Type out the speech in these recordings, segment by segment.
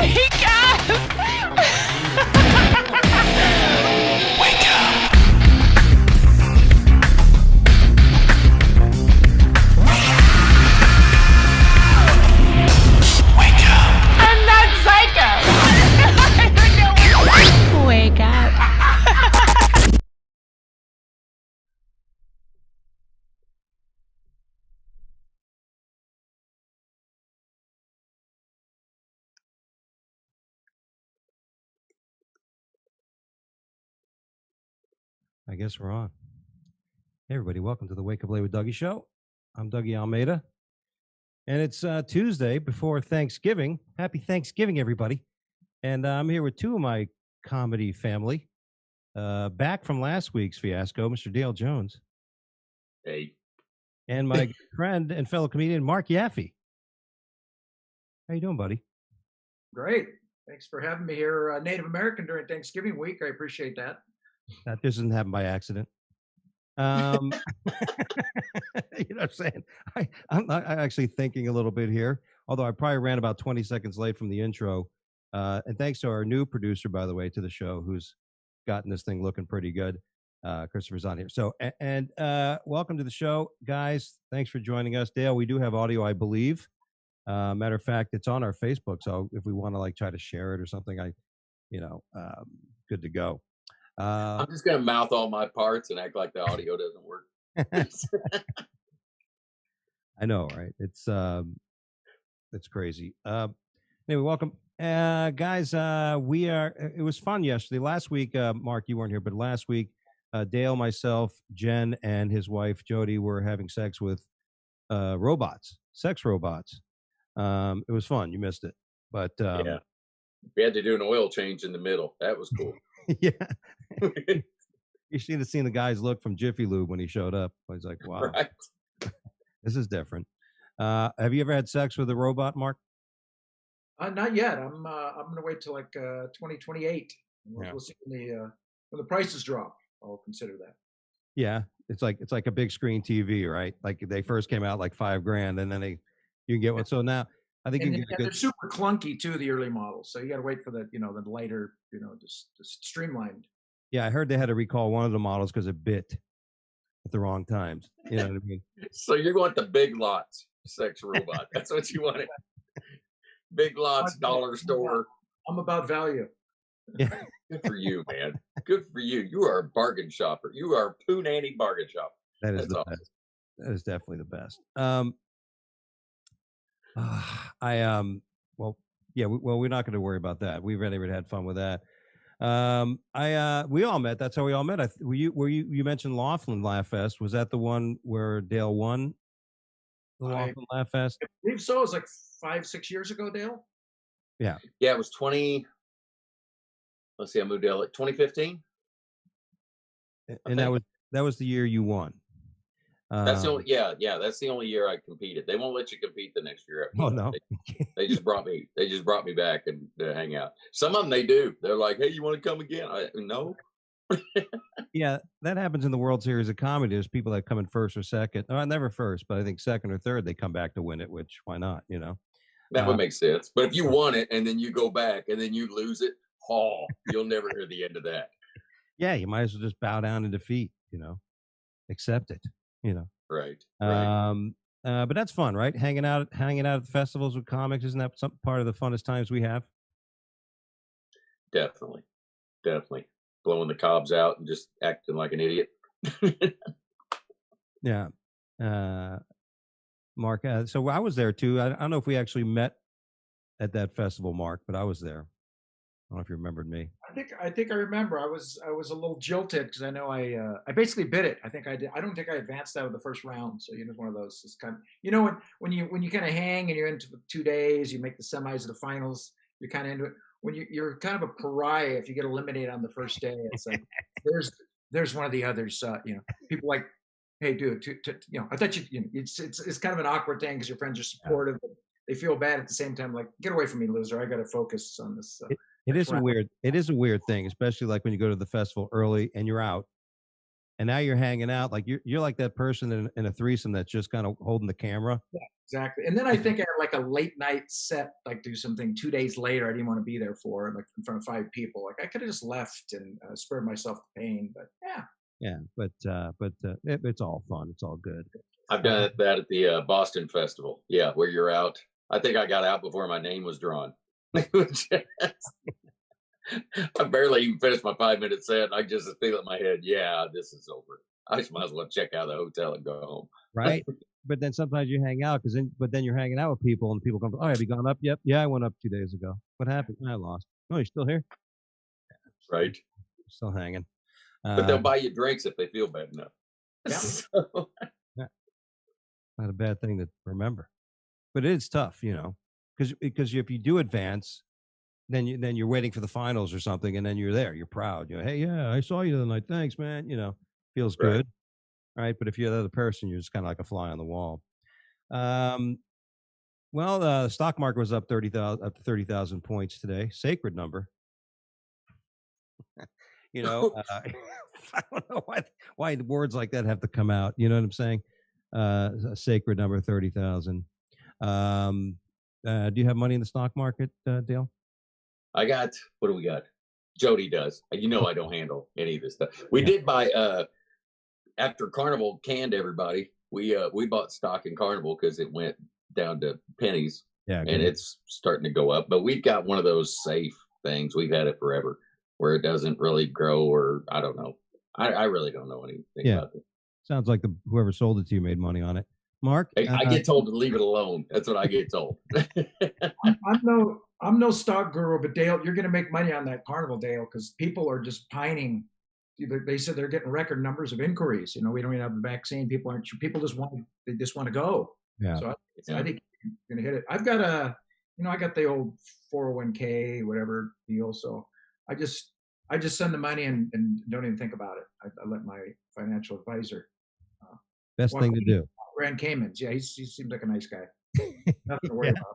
Wake up! Wake up! Wake up! I'm not psycho! Wake up! I guess we're on. Hey, everybody, welcome to the Wake Up Late with Dougie show. I'm Dougie Almeida, and it's Tuesday before Thanksgiving. Happy Thanksgiving, everybody. And I'm here with two of my comedy family, back from last week's fiasco, Mr. Dale Jones. Hey. And my friend and fellow comedian, Mark Yaffe. How you doing, buddy? Great. Thanks for having me here, Native American, during Thanksgiving week. I appreciate that. That doesn't happen by accident. You know what I'm saying? I'm actually thinking a little bit here, although I probably ran about 20 seconds late from the intro. And thanks to our new producer, by the way, to the show, who's gotten this thing looking pretty good. Christopher's on here. So, and welcome to the show, guys. Thanks for joining us. Dale, we do have audio, I believe. Matter of fact, it's on our Facebook. So if we want to try to share it or something, good to go. I'm just going to mouth all my parts and act like the audio doesn't work. I know, right? It's crazy. Anyway, welcome. Guys, it was fun yesterday. Last week, Mark, you weren't here, but last week, Dale, myself, Jen, and his wife, Jody, were having sex with sex robots. It was fun. You missed it. But yeah. We had to do an oil change in the middle. That was cool. Yeah. You should have seen the guy's look from Jiffy Lube when he showed up. I was like, wow, right. This is different. Have you ever had sex with a robot, Mark? Not yet. I'm going to wait till 2028. We'll see when the prices drop. I'll consider that. Yeah. It's like a big screen TV, right? Like they first came out like $5,000 and then you can get one. So now I think they're super clunky too, the early models. So you got to wait for the lighter, just streamlined. Yeah, I heard they had to recall one of the models because it bit at the wrong times. You know what I mean? So you want the big lots sex robot. That's what you wanted. Big lots, dollar store. I'm about value. Yeah. Good for you, man. Good for you. You are a bargain shopper. You are a poo nanny bargain shopper. That is the best. That is definitely the best. We're not going to worry about that. We've already had fun with that. We all met. That's how we all met. You mentioned Laughlin Laugh Fest. Was that the one where Dale won the Laughlin Laugh Fest? I believe so. It was like 5-6 years ago, Dale. Yeah. Yeah, it was 20. Let's see, I moved to LA 2015. And that was the year you won. That's the only, that's the only year I competed. They won't let you compete the next year after. Oh no. They just brought me back and to hang out. Some of them they do. They're like, "Hey, you want to come again?" No. Yeah, that happens in the World Series of Comedy. There's people that come in first or second. No, never first, but I think second or third they come back to win it, which why not, That would make sense. But if you won it and then you go back and then you lose it, you'll never hear the end of that. Yeah, you might as well just bow down in defeat, accept it, Right. But that's fun, right? Hanging out at the festivals with comics, isn't that some part of the funnest times we have? Definitely blowing the cobs out and just acting like an idiot. Yeah. Mark, so I was there too. I don't know if we actually met at that festival, Mark, but I was there. I don't know if you remembered me. I think I remember. I was a little jilted because I know I basically bid it. I think I did. I don't think I advanced out of the first round. So it's one of those. It's kind of when you kind of hang and you're into 2 days, you make the semis or the finals. You're kind of into it. When you're kind of a pariah if you get eliminated on the first day. It's like there's one of the others. People like, hey, dude, I thought it's kind of an awkward thing because your friends are supportive. But they feel bad at the same time. Like, get away from me, loser. I got to focus on this. It is a weird thing, especially like when you go to the festival early and you're out and now you're hanging out like you're like that person in a threesome that's just kind of holding the camera. Yeah, exactly. And then I think I had like a late night set, like do something 2 days later I didn't want to be there for, like in front of 5 people. Like I could have just left and spared myself the pain. But Yeah, but it's all fun. It's all good. I've done that at the Boston Festival. Yeah, where you're out. I think I got out before my name was drawn. I barely even finished my 5-minute set. I just feel in my head, yeah, this is over. I just might as well check out of the hotel and go home. Right. But then sometimes you hang out but then you're hanging out with people and people come, oh, have you gone up? Yep. Yeah, I went up 2 days ago. What happened? I lost. Oh, you're still here? Right. Still hanging. But they'll buy you drinks if they feel bad enough. Yeah. So, Not a bad thing to remember, but it is tough, because if you do advance, then you're waiting for the finals or something, and then you're there, you're proud, hey, yeah, I saw you the other night, thanks, man, feels Right. good, right? But if you're the other person, you're just kind of like a fly on the wall. Well, the stock market was up 30,000 points today, sacred number. I don't know why words like that have to come out. You know what I'm saying? A sacred number, 30,000. Do you have money in the stock market, Dale? I got, what do we got? Jody does. I don't handle any of this stuff. We did buy, after Carnival canned everybody, we bought stock in Carnival because it went down to pennies. Yeah. And it's starting to go up. But we've got one of those safe things. We've had it forever where it doesn't really grow, or I don't know. I really don't know anything about it. Sounds like whoever sold it to you made money on it. Mark? I get told to leave it alone. That's what I get told. I'm no stock guru, but Dale, you're going to make money on that Carnival, Dale, because people are just pining. They said they're getting record numbers of inquiries. We don't even have the vaccine. People aren't sure. People just want to go. Yeah. So I think you're going to hit it. I've got I got the old 401k, whatever deal. So I just send the money and don't even think about it. I let my financial advisor. Best thing to do. Grand Caymans. Yeah, he seems like a nice guy. Nothing to worry about.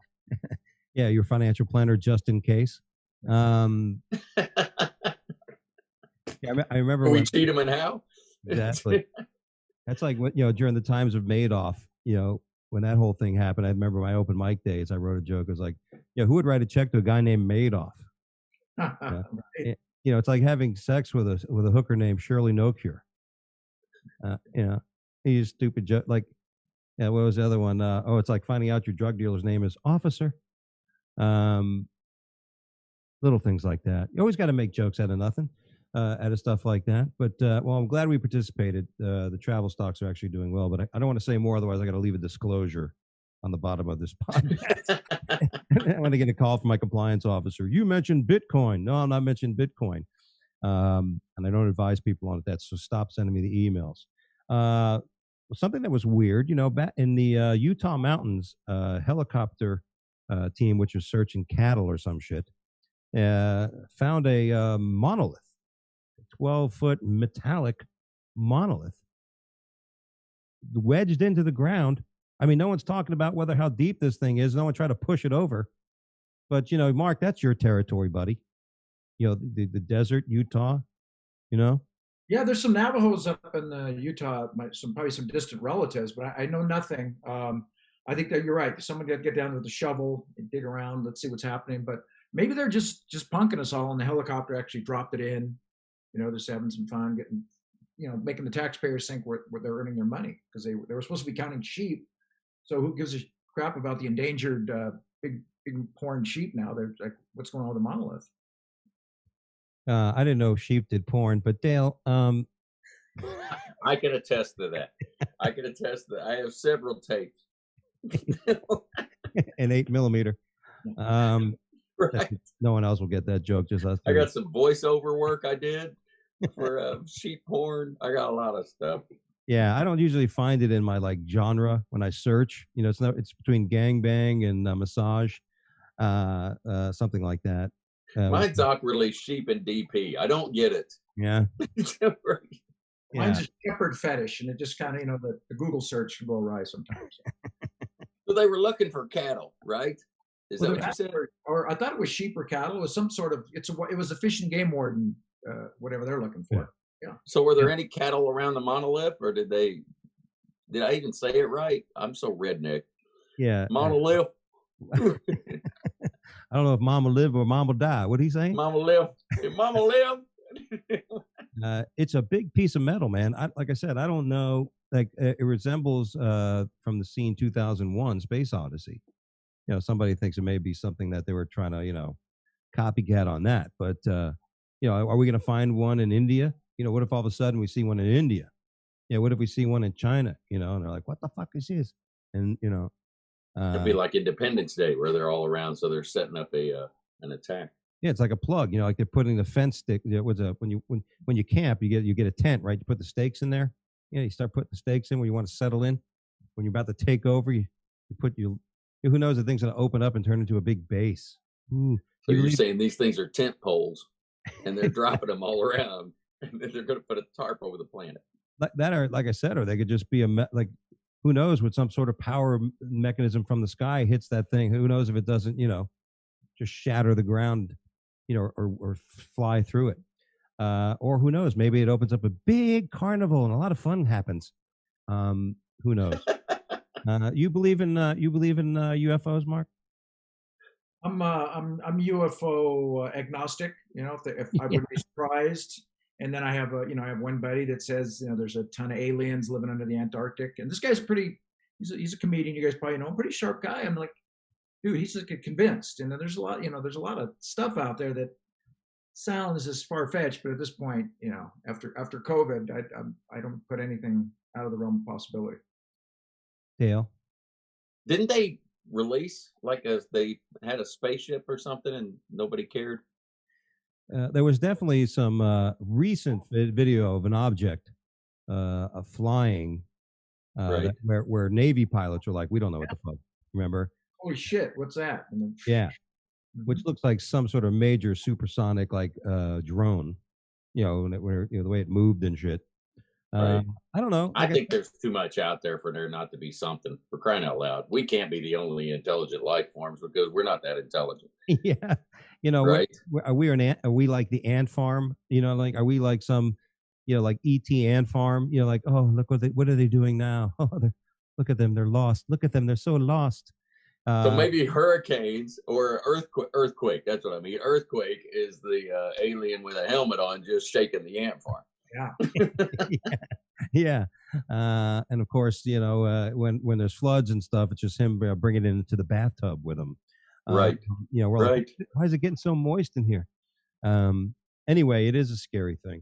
Yeah, your financial planner, just in case. Yeah, I remember Can we cheat him and how? Exactly. That's like what during the times of Madoff. When that whole thing happened, I remember my open mic days. I wrote a joke. I was like, who would write a check to a guy named Madoff? Right. It's like having sex with a hooker named Shirley No Cure. He's stupid joke. Like, what was the other one? It's like finding out your drug dealer's name is Officer. Little things like that. You always got to make jokes out of nothing, out of stuff like that. But I'm glad we participated. The travel stocks are actually doing well, but I don't want to say more. Otherwise, I got to leave a disclosure on the bottom of this podcast. I want to get a call from my compliance officer. You mentioned Bitcoin. No, I'm not mentioning Bitcoin. And I don't advise people on that. So stop sending me the emails. Something that was weird, back in the Utah mountains, helicopter team, which was searching cattle or some shit, found a monolith, a 12-foot metallic monolith wedged into the ground. I mean, no one's talking about how deep this thing is. No one tried to push it over. But, Mark, that's your territory, buddy. The desert, Utah, Yeah, there's some Navajos up in Utah, probably some distant relatives, but I know nothing. I think that you're right. Someone got to get down with the shovel and dig around. Let's see what's happening. But maybe they're just punking us all, and the helicopter actually dropped it in. Just having some fun, getting, making the taxpayers think where they're earning their money, because they were supposed to be counting sheep. So who gives a crap about the endangered big porn sheep now? They're like, what's going on with the monolith? I didn't know sheep did porn, but Dale, I can attest to that. I have several tapes. An 8mm. Right. No one else will get that joke. Just us. I got some voiceover work I did for sheep porn. I got a lot of stuff. Yeah, I don't usually find it in my genre when I search. It's between gangbang and massage, something like that. Mine's awkwardly sheep and DP. I don't get it. Yeah. Mine's a shepherd fetish, and it just kind of, the Google search can go awry sometimes. So they were looking for cattle, right? Is that what you said? Or I thought it was sheep or cattle. It was some sort of. It was a fish and game warden, whatever they're looking for. So were there any cattle around the monolith, or did I even say it right? I'm so redneck. Yeah. Monolith. I don't know if Mama live or Mama die. What he saying? Mama live. If Mama live. It's a big piece of metal, man. Like I said, I don't know. Like it resembles from the scene 2001 Space Odyssey. You know, somebody thinks it may be something that they were trying to, you know, copycat on that. But you know, are we going to find one in India? You know, what if all of a sudden we see one in India? Yeah, what if we see one in China? You know, and they're like, "What the fuck is this?" And you know, It'd be like Independence Day, where they're all around, so they're setting up an attack. yeah, it's like a plug. You know, like they're putting the fence stick. You know, when you camp, you get a tent, right? You put the stakes in there. Yeah, you start putting the stakes in when you want to settle in. When you're about to take over, you put your. Who knows? The thing's going to open up and turn into a big base. Ooh, So you're saying these things are tent poles, and they're dropping them all around, and then they're going to put a tarp over the planet. like that, or like I said, or they could just be like, who knows, with some sort of power mechanism from the sky hits that thing. Who knows if it doesn't, you know, just shatter the ground, you know, or fly through it. Or who knows, maybe it opens up a big carnival and a lot of fun happens. Who knows? You believe in UFOs, Mark? I'm UFO agnostic. You know, if I would be surprised. And then I have I have one buddy that says, you know, there's a ton of aliens living under the Antarctic, and this guy's he's a comedian. You guys probably know him, pretty sharp guy. I'm like, dude, he's like convinced. And then there's a lot of stuff out there that sounds as far fetched, but at this point, you know, after COVID, I don't put anything out of the realm of possibility. Dale? Didn't they release they had a spaceship or something and nobody cared? There was definitely some recent video of an object flying Right. where Navy pilots were like, we don't know what the fuck. Remember? Holy shit, what's that? And then, Yeah. Which looks like some sort of major supersonic drone, you know, where you know the way it moved and shit. Right. I don't know. I think there's too much out there for there not to be something. For crying out loud, we can't be the only intelligent life forms because we're not that intelligent. Yeah, you know, Right. are we like the ant farm? You know, like are we like some, you know, like ET ant farm? You know, like, oh, look what are they doing now? Oh, look at them, they're lost. Look at them, they're so lost. So maybe hurricanes or earthquake. That's what I mean. Earthquake is the alien with a helmet on, just shaking the ant farm. yeah. Yeah. And of course, you know, when there's floods and stuff, it's just him bringing it into the bathtub with him. Right. You know, we're Right. like, why is it getting so moist in here? Anyway, it is a scary thing.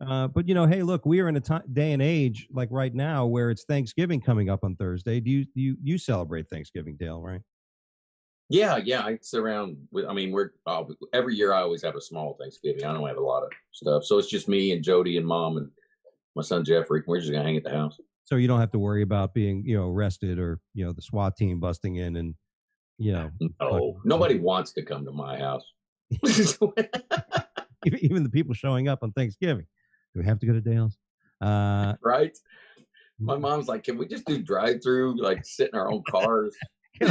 But you know, hey, look, we are in a day and age like right now where it's Thanksgiving coming up on Thursday. Do you celebrate Thanksgiving, Dale? Right? Yeah. I sit around with. I mean, we're every year. I always have a small Thanksgiving. I don't have a lot of stuff, so it's just me and Jody and Mom and my son Jeffrey. We're just gonna hang at the house. So you don't have to worry about being, you know, arrested or, you know, the SWAT team busting in and, you know. No, nobody wants to come to my house. Even the people showing up on Thanksgiving. Do we have to go to Dale's? Right. My mom's like, can we just do drive-through, like sit in our own cars? Can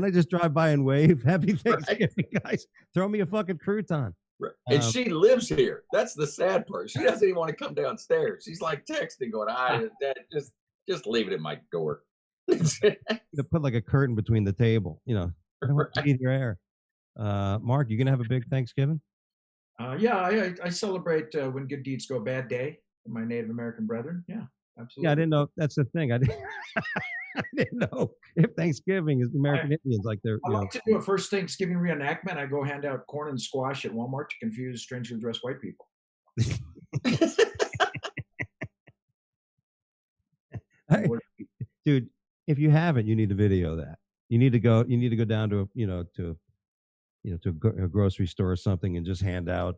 I just drive by and wave? Happy Thanksgiving, guys. Throw me a fucking crouton. Right. And she lives here. That's the sad part. She doesn't even want to come downstairs. She's like texting, going, Dad, just leave it at my door. You put like a curtain between the table, you know. I don't want to eat your air. Mark, you gonna have a big Thanksgiving? Yeah, I celebrate when good deeds go bad day for my Native American brethren. Yeah, absolutely. Yeah, I didn't know. That's the thing. I didn't know if Thanksgiving is American Indians like they're. I like to do a first Thanksgiving reenactment. I go hand out corn and squash at Walmart to confuse strangely dressed white people. Dude, if you haven't, you need to video that. You need to go down to a grocery store or something and just hand out,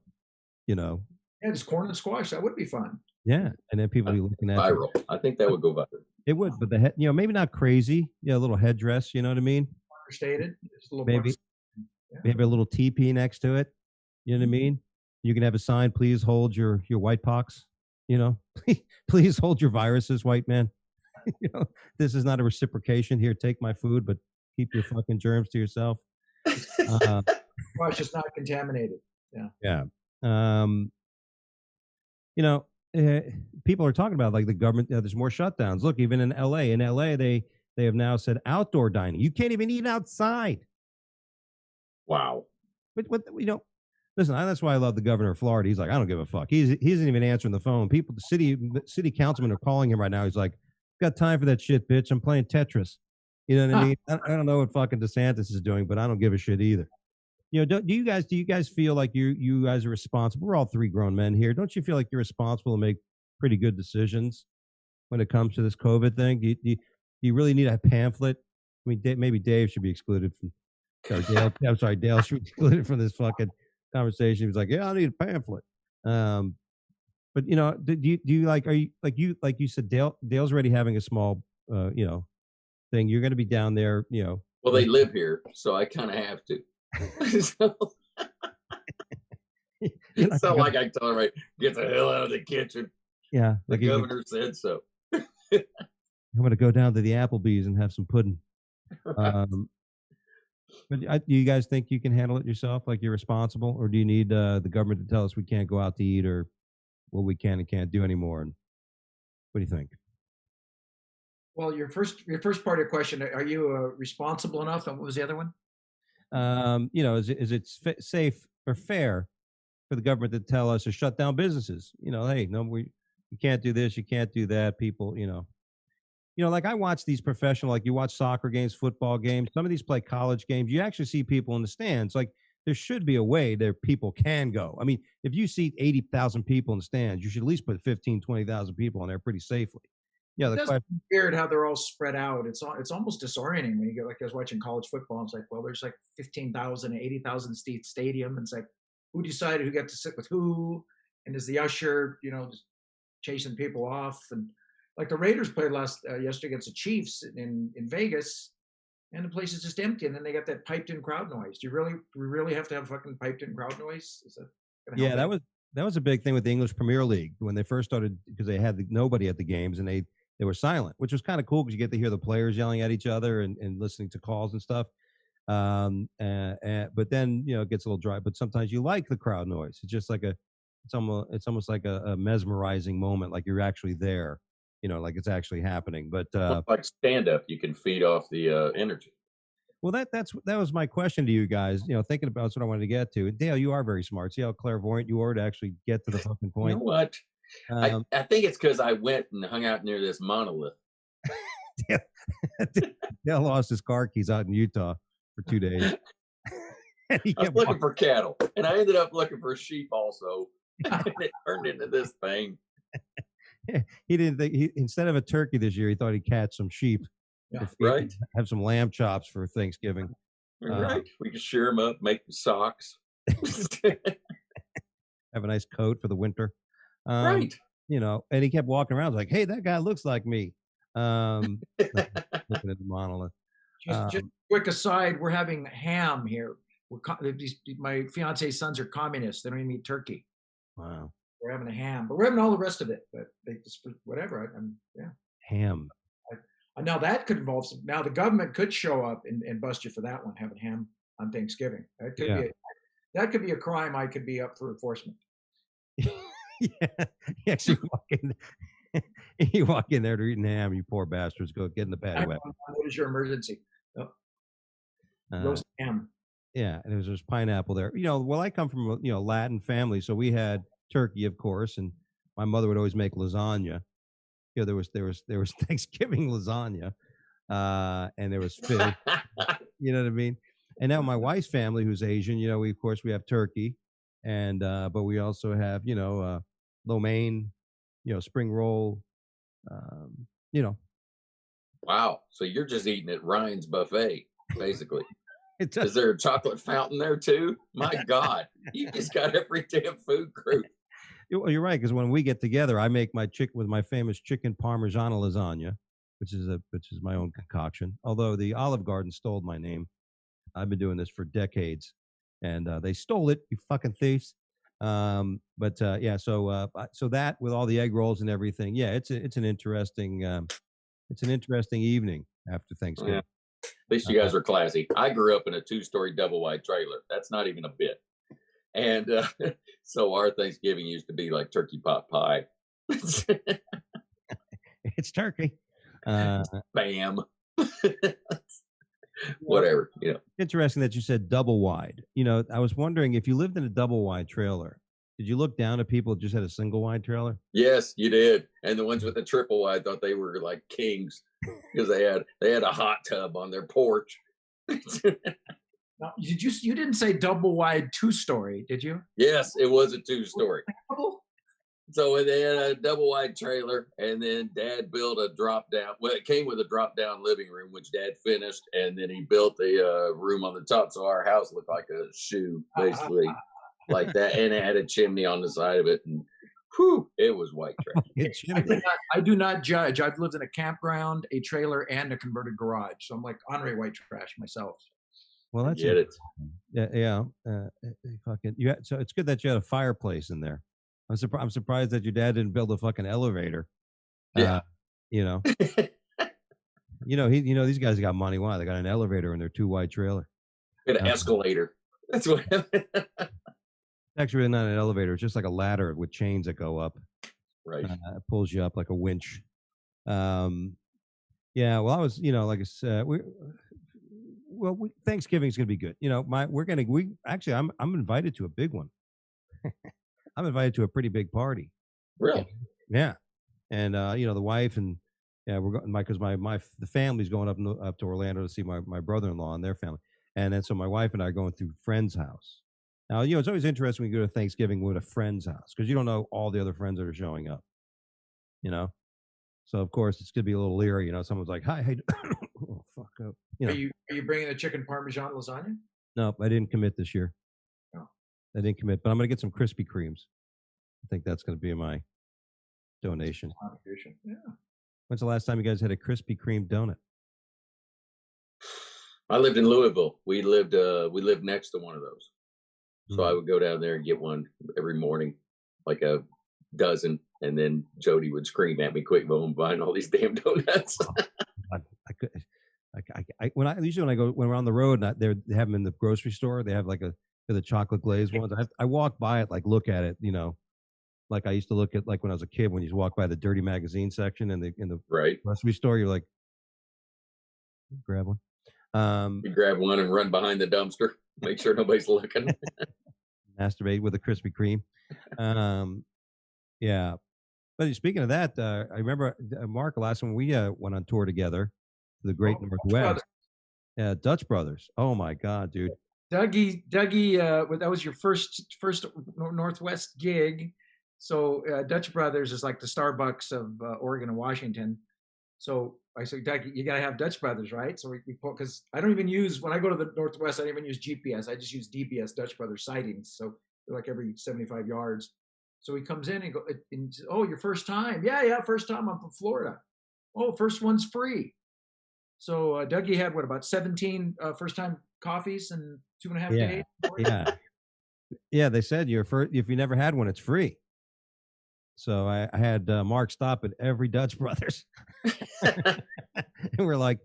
you know. Yeah, just corn and squash. That would be fun. Yeah, and then people be looking at viral. you. I think that would go viral. It would, but the head, you know, maybe not crazy. Yeah, a little headdress. You know what I mean? Understated. Just a little maybe a little teepee next to it. You know what I mean? You can have a sign. Please hold your white pox. You know, please hold your viruses, white man. You know, this is not a reciprocation here. Take my food, but keep your fucking germs to yourself. Squash is not contaminated. Yeah. Yeah. you know, people are talking about like the government. There's more shutdowns. Look, even in L.A. In L.A., they have now said outdoor dining. You can't even eat outside. Wow. But what you know, listen, that's why I love the governor of Florida. He's like, I don't give a fuck. He isn't even answering the phone. People, the city councilmen are calling him right now. He's like, got time for that shit, bitch. I'm playing Tetris. You know what I mean? I don't know what fucking DeSantis is doing, but I don't give a shit either. You know, do you guys feel like you guys are responsible? We're all three grown men here. Don't you feel like you're responsible to make pretty good decisions when it comes to this COVID thing? Do you really need a pamphlet? I mean, maybe Dave should be excluded from. Or Dale, I'm sorry, Dale should be excluded from this fucking conversation. He was like, "Yeah, I need a pamphlet." But you know, do you like? Are you like you said? Dale's already having a small, you know, thing. You're going to be down there, you know. Well, they live here, so I kind of have to. So, it's not like I tell her, right, get the hell out of the kitchen. Yeah, the governor said so. I'm going to go down to the Applebee's and have some pudding. Right. But do you guys think you can handle it yourself? Like you're responsible, or do you need the government to tell us we can't go out to eat or what we can and can't do anymore? And what do you think? Well, your first part of your question: are you responsible enough? And what was the other one? You know, is it safe or fair for the government to tell us to shut down businesses? You know, hey, no, you can't do this, you can't do that. People, you know, like I watch these professional, like you watch soccer games, football games. Some of these play college games. You actually see people in the stands. Like there should be a way that people can go. I mean, if you see 80,000 people in the stands, you should at least put 15, 20,000 people in there pretty safely. Yeah, it's weird how they're all spread out. It's almost disorienting when you get like I was watching college football. It's like, well, there's like 15,000, 80,000 seat stadium. And it's like, who decided who got to sit with who? And is the usher, you know, just chasing people off? And like the Raiders played yesterday against the Chiefs in Vegas, and the place is just empty. And then they got that piped in crowd noise. Do we really have to have fucking piped in crowd noise? Is that that was a big thing with the English Premier League when they first started, because they had nobody at the games and they were silent, which was kind of cool because you get to hear the players yelling at each other and listening to calls and stuff. But then, you know, it gets a little dry, but sometimes you like the crowd noise. It's just like it's almost like a mesmerizing moment. Like you're actually there, you know, like it's actually happening. But like stand up, you can feed off the energy. Well, that was my question to you guys. You know, thinking about that's what I wanted to get to. And Dale, you are very smart. See how clairvoyant you are to actually get to the fucking point. You know what? I think it's because I went and hung out near this monolith. Dale lost his car keys out in Utah for 2 days. I was looking for cattle, and I ended up looking for sheep also. And it turned into this thing. He didn't think instead of a turkey this year, he thought he'd catch some sheep. Yeah, right. Have some lamb chops for Thanksgiving. Right. We can shear them up, make socks. Have a nice coat for the winter. Right. You know, and he kept walking around like, hey, that guy looks like me. Looking at the monolith. Just quick aside, we're having ham here. My fiance's sons are communists. They don't even eat turkey. Wow. We're having a ham, but we're having all the rest of it. But they just whatever. Yeah. Ham. Now that could involve now the government could show up and bust you for that one, having ham on Thanksgiving. That could be a crime. I could be up for enforcement. Yeah. You walk in there to eating ham, you poor bastards. Go get in the paddy wagon. What is your emergency? Roast ham. Yeah, and there's pineapple there. You know, well, I come from a Latin family, so we had turkey, of course, and my mother would always make lasagna. You know, there was Thanksgiving lasagna, and there was fish. You know what I mean? And now my wife's family, who's Asian, you know, we have turkey, and but we also have lo mein, spring roll, you know. Wow! So you're just eating at Ryan's buffet, basically. Is there a chocolate fountain there too? My God, you just got every damn food group. Well, you're right, because when we get together, I make my with my famous chicken parmigiana lasagna, which is my own concoction. Although the Olive Garden stole my name, I've been doing this for decades, and they stole it, you fucking thieves. So that with all the egg rolls and everything, yeah, it's an interesting evening after Thanksgiving. Yeah. At least you guys are classy. I grew up in a 2-story double wide trailer. That's not even a bit. And so our Thanksgiving used to be like turkey pot pie. It's turkey. Bam. Whatever, you know. Interesting that you said double wide. You know, I was wondering if you lived in a double wide trailer, did you look down at people who just had a single wide trailer? Yes, you did. And the ones with the triple wide thought they were like kings because they had a hot tub on their porch. Now, you didn't say double wide 2-story, did you? Yes, it was a 2-story. Double? So they had a double wide trailer, and then Dad built a drop down. Well, it came with a drop down living room, which Dad finished, and then he built a room on the top, so our house looked like a shoe, basically, like that, and it had a chimney on the side of it, and whew, it was white trash. I do not judge. I've lived in a campground, a trailer, and a converted garage, so I'm like Andre white trash myself. Well, that's Get it. Yeah. Fucking. So it's good that you had a fireplace in there. I'm surprised that your dad didn't build a fucking elevator. Yeah. You know. These guys got money. Why? They got an elevator in their 2-wide trailer. An escalator. That's what. It's actually really not an elevator. It's just like a ladder with chains that go up. Right. It pulls you up like a winch. Yeah. Well, I was, like I said, Thanksgiving's gonna be good. I'm invited to a big one. I'm invited to a pretty big party. Really? Yeah. And the wife and we're going because the family's going up to Orlando to see my brother-in-law and their family. And then so my wife and I are going through friend's house. Now, it's always interesting when you go to Thanksgiving with a friend's house because you don't know all the other friends that are showing up. So of course it's gonna be a little leery. Someone's like, "Hi, hey." Oh, fuck up. Are you bringing the chicken parmesan lasagna? No, I didn't commit this year. No. I didn't commit, but I'm going to get some Krispy Kremes. I think that's going to be my donation. Yeah. When's the last time you guys had a Krispy Kreme donut? I lived in Louisville. We lived next to one of those. So I would go down there and get one every morning, like a dozen, and then Jody would scream at me, "Quick, go and buying all these damn donuts." When we're on the road, and they have them in the grocery store. They have like the chocolate glazed ones. I walk by it, like look at it, like I used to look at like when I was a kid when you just walk by the dirty magazine section in the right grocery store. You're like, grab one. You grab one and run behind the dumpster, make sure nobody's looking. Masturbate with a Krispy Kreme. Yeah. But speaking of that, I remember Mark last time we went on tour together. The Great Northwest. Dutch Brothers. Oh my God, dude. Dougie, that was your first Northwest gig. So Dutch Brothers is like the Starbucks of Oregon and Washington. So I said, Dougie, you got to have Dutch Brothers, right? So we because I don't even use, when I go to the Northwest, I don't even use GPS. I just use DBS, Dutch Brothers sightings. So they're like every 75 yards. So he comes in and says, "Oh, your first time?" Yeah, first time. I'm from Florida. Oh, first one's free. So Dougie had about 17 first-time coffees in 2.5 days. Yeah. They said if you never had one, it's free. So I had Mark stop at every Dutch Brothers, and we're like,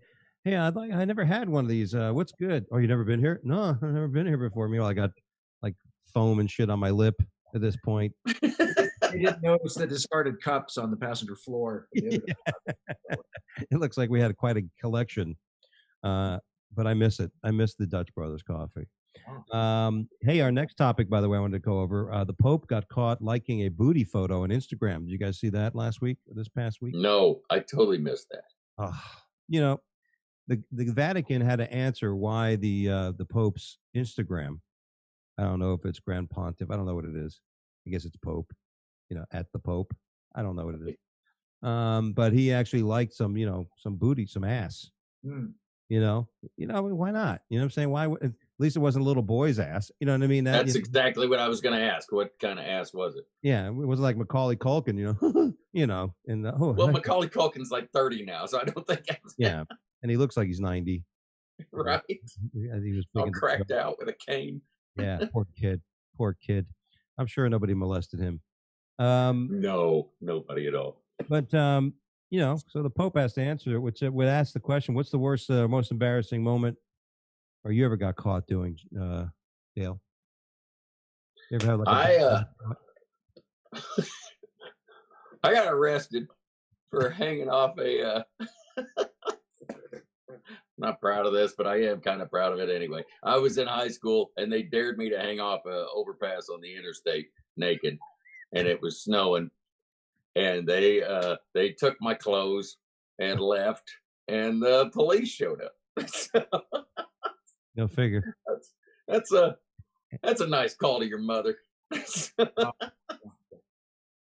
"Hey, I never had one of these. What's good? Oh, you never been here? No, I've never been here before." Meanwhile, I got like foam and shit on my lip at this point. He didn't notice the discarded cups on the passenger floor. It looks like we had quite a collection, but I miss it. I miss the Dutch Brothers coffee. Hey, our next topic, by the way, I wanted to go over. The Pope got caught liking a booty photo on Instagram. Did you guys see that this past week? No, I totally missed that. The Vatican had to answer why the Pope's Instagram. I don't know if it's Grand Pontiff. I don't know what it is. I guess it's Pope. At the Pope. I don't know what it is. But he actually liked some booty, some ass. Mm. Why not? You know what I'm saying? Why? At least it wasn't a little boy's ass. You know what I mean? That's exactly what I was going to ask. What kind of ass was it? Yeah, it was like Macaulay Culkin. And well, Macaulay Culkin's like 30 now, so I don't think. Yeah, and he looks like he's 90. Right. He was all cracked out with a cane. Yeah, poor kid. I'm sure nobody molested him. No, nobody at all. But so the Pope has to answer, which would ask the question: what's the worst, most embarrassing moment, or you ever got caught doing, Dale? You ever have like I got arrested for hanging off a. Not proud of this, but I am kind of proud of it anyway. I was in high school and they dared me to hang off a overpass on the interstate naked, and it was snowing, and they took my clothes and left, and the police showed up. So, Go figure. that's a nice call to your mother.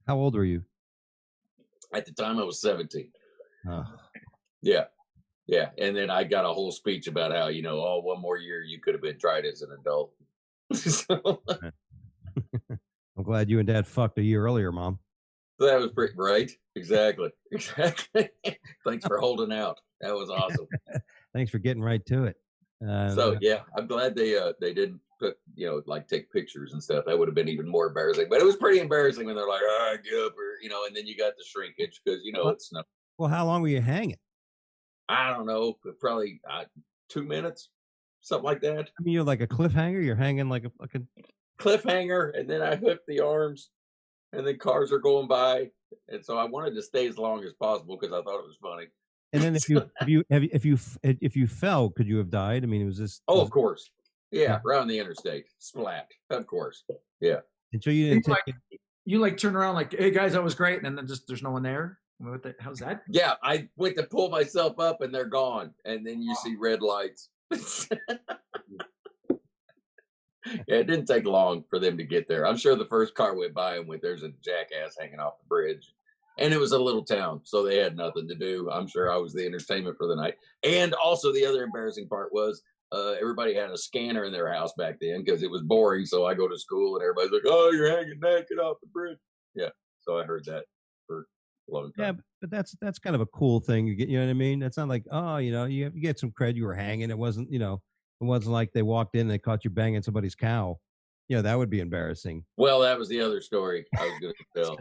How old were you? At the time, I was 17. Oh. Yeah. Yeah. And then I got a whole speech about how, one more year you could have been tried as an adult. So, I'm glad you and Dad fucked a year earlier, Mom. that was pretty right. Exactly. Exactly. Thanks for holding out. That was awesome. Thanks for getting right to it. So yeah, I'm glad they didn't put, like take pictures and stuff. That would have been even more embarrassing. But it was pretty embarrassing when they're like, all right, get up, or and then you got the shrinkage because it's not. Well, how long were you hanging? I don't know, probably 2 minutes, something like that. I mean, you're like a cliffhanger. You're hanging like a fucking cliffhanger, and then I hooked the arms, and then cars are going by, and so I wanted to stay as long as possible because I thought it was funny. And then if you fell, could you have died? I mean, it was this. Oh, of course. Yeah, around the interstate, splat. Of course. Yeah. And so you didn't you turn around like, hey guys, that was great, and then just there's no one there. How's that? Yeah, I went to pull myself up, and they're gone, and then you see red lights. Yeah, it didn't take long for them to get there. I'm sure the first car went by and there's a jackass hanging off the bridge. And it was a little town, so they had nothing to do. I'm sure I was the entertainment for the night. And also the other embarrassing part was everybody had a scanner in their house back then because it was boring. So I go to school and everybody's like, oh, you're hanging naked off the bridge. Yeah, so I heard that for a long time. Yeah, but that's kind of a cool thing. You know what I mean? It's not like, oh, you get some cred. You were hanging. It wasn't, it wasn't like they walked in and they caught you banging somebody's cow. That would be embarrassing. Well, that was the other story I was going to tell.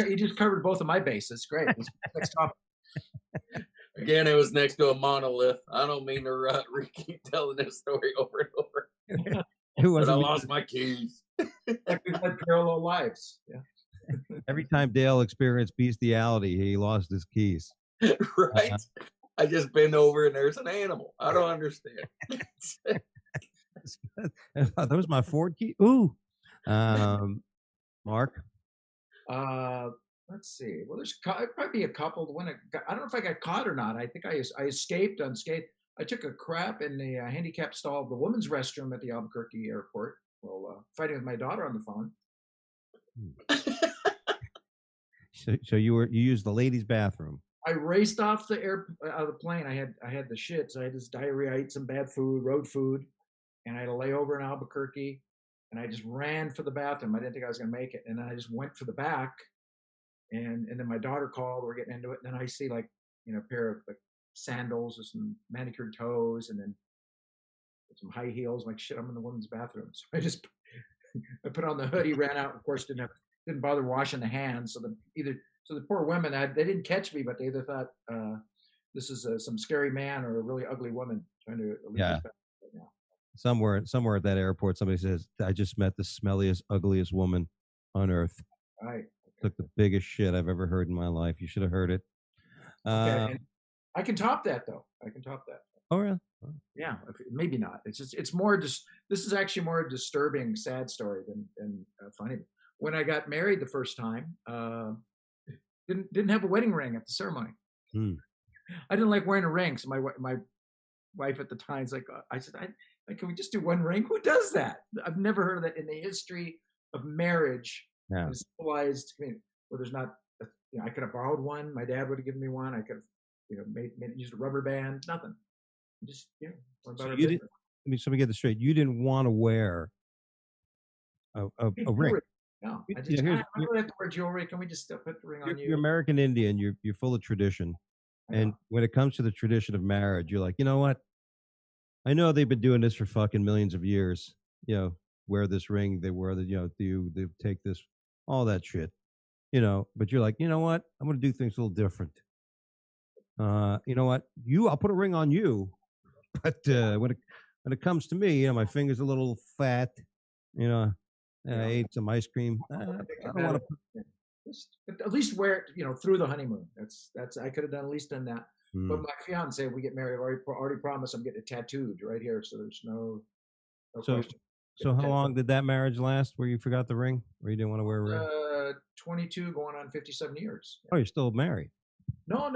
You just covered both of my bases. Great. Next topic. Again, it was next to a monolith. I don't mean to keep telling this story over and over. But I lost my keys. Like we've had parallel lives. Yeah. Every time Dale experienced bestiality, he lost his keys. Right. I just bend over and there's an animal. I don't understand. Those my Ford key. Ooh, Mark. Let's see. Well, there's probably a couple. When I don't know if I got caught or not. I think I escaped unscathed. I took a crap in the handicap stall of the women's restroom at the Albuquerque airport while fighting with my daughter on the phone. So you used the ladies' bathroom. I raced off out of the plane. I had the shits. I had this diarrhea. I ate some bad food, road food, and I had to lay over in Albuquerque. And I just ran for the bathroom. I didn't think I was going to make it. And then I just went for the back. And then my daughter called. We're getting into it. And then I see a pair of sandals with some manicured toes, and then some high heels. I'm like, shit, I'm in the women's bathroom. So I put on the hoodie, ran out. Of course, didn't bother washing the hands. So the poor women, they didn't catch me, but they either thought this is some scary man or a really ugly woman trying to leave his bathroom right now. Somewhere at that airport, somebody says, I just met the smelliest, ugliest woman on earth. Right. Took the biggest shit I've ever heard in my life. You should have heard it. Okay. I can top that, though. I can top that. Oh, really? Yeah, maybe not. It's more this is actually more a disturbing, sad story than funny. When I got married the first time, didn't have a wedding ring at the ceremony. I didn't like wearing a ring, so my wife at the time is like, I said, can we just do one ring? Who does that? I've never heard of that in the history of marriage. Yeah. In a civilized community where there's not, I could have borrowed one. My dad would have given me one. I could have, used a rubber band. Nothing. Just So you didn't. So we get this straight. You didn't want to wear a ring. No, I don't have to wear jewelry. Can we just put the ring on you? You're American Indian. You're full of tradition, and when it comes to the tradition of marriage, you're like, you know what? I know they've been doing this for fucking millions of years. Wear this ring. They wear the. They take this, all that shit. But you're like, you know what? I'm going to do things a little different. You know what? I'll put a ring on you, but when it comes to me, my finger's a little fat. You know, and I ate some ice cream. I don't want to. But at least wear it, through the honeymoon. That's I could have at least done that. But my fiance, we get married. Already promised I'm getting it tattooed right here, so there's no question. So how long did that marriage last? Where you forgot the ring, or you didn't want to wear a ring? 22, going on 57 years. Oh, you're still married? No.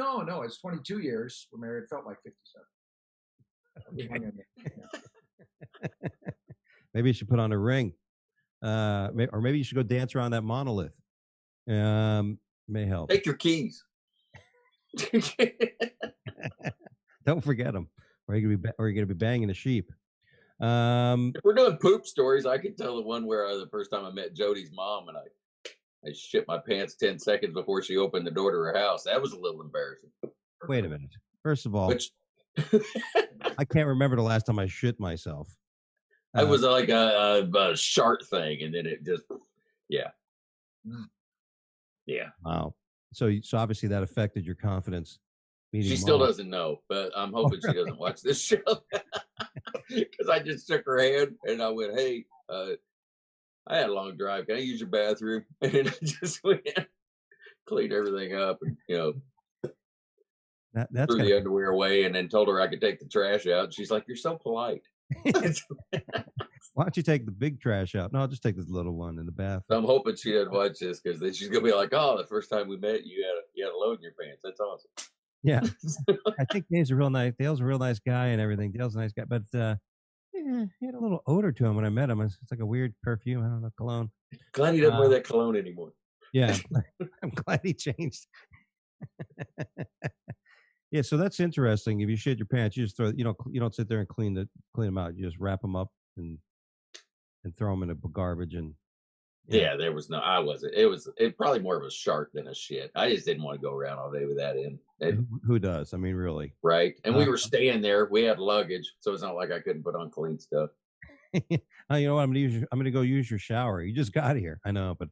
It's 22 years. We're married. It felt like 57. Okay. Maybe you should put on a ring, or maybe you should go dance around that monolith. May help. Take your keys. Don't forget them, or you're gonna be banging a sheep. If we're doing poop stories, I could tell the one where the first time I met Jody's mom and I shit my pants 10 seconds before she opened the door to her house. That was a little embarrassing. Wait a minute. First of all, I can't remember the last time I shit myself. It was like a shark thing, and then it just, yeah. Wow. So obviously that affected your confidence. She still doesn't know, but I'm hoping she doesn't watch this show because I just shook her hand and I went, "Hey, I had a long drive. Can I use your bathroom?" And then I just went, cleaned everything up, and that's threw the underwear away, and then told her I could take the trash out. And she's like, "You're so polite." Why don't you take the big trash out? No, I'll just take this little one in the bathroom. I'm hoping she doesn't watch this because then she's gonna be like, "Oh, the first time we met, you had a load in your pants. That's awesome." Yeah, I think Dave's a real nice. Dale's a real nice guy and everything. Dale's a nice guy, but he had a little odor to him when I met him. It's like a weird perfume. I don't know, cologne. Glad he doesn't wear that cologne anymore. Yeah, I'm glad he changed. Yeah, so that's interesting. If you shit your pants, you just throw. You don't sit there and clean them out. You just wrap them up and throw them in the garbage. And yeah, there was no. I wasn't. It probably more of a shark than a shit. I just didn't want to go around all day with that in. Who does? I mean, really? Right. And we were staying there. We had luggage, so it's not like I couldn't put on clean stuff. You know what? I'm gonna go use your shower. You just got here. I know, but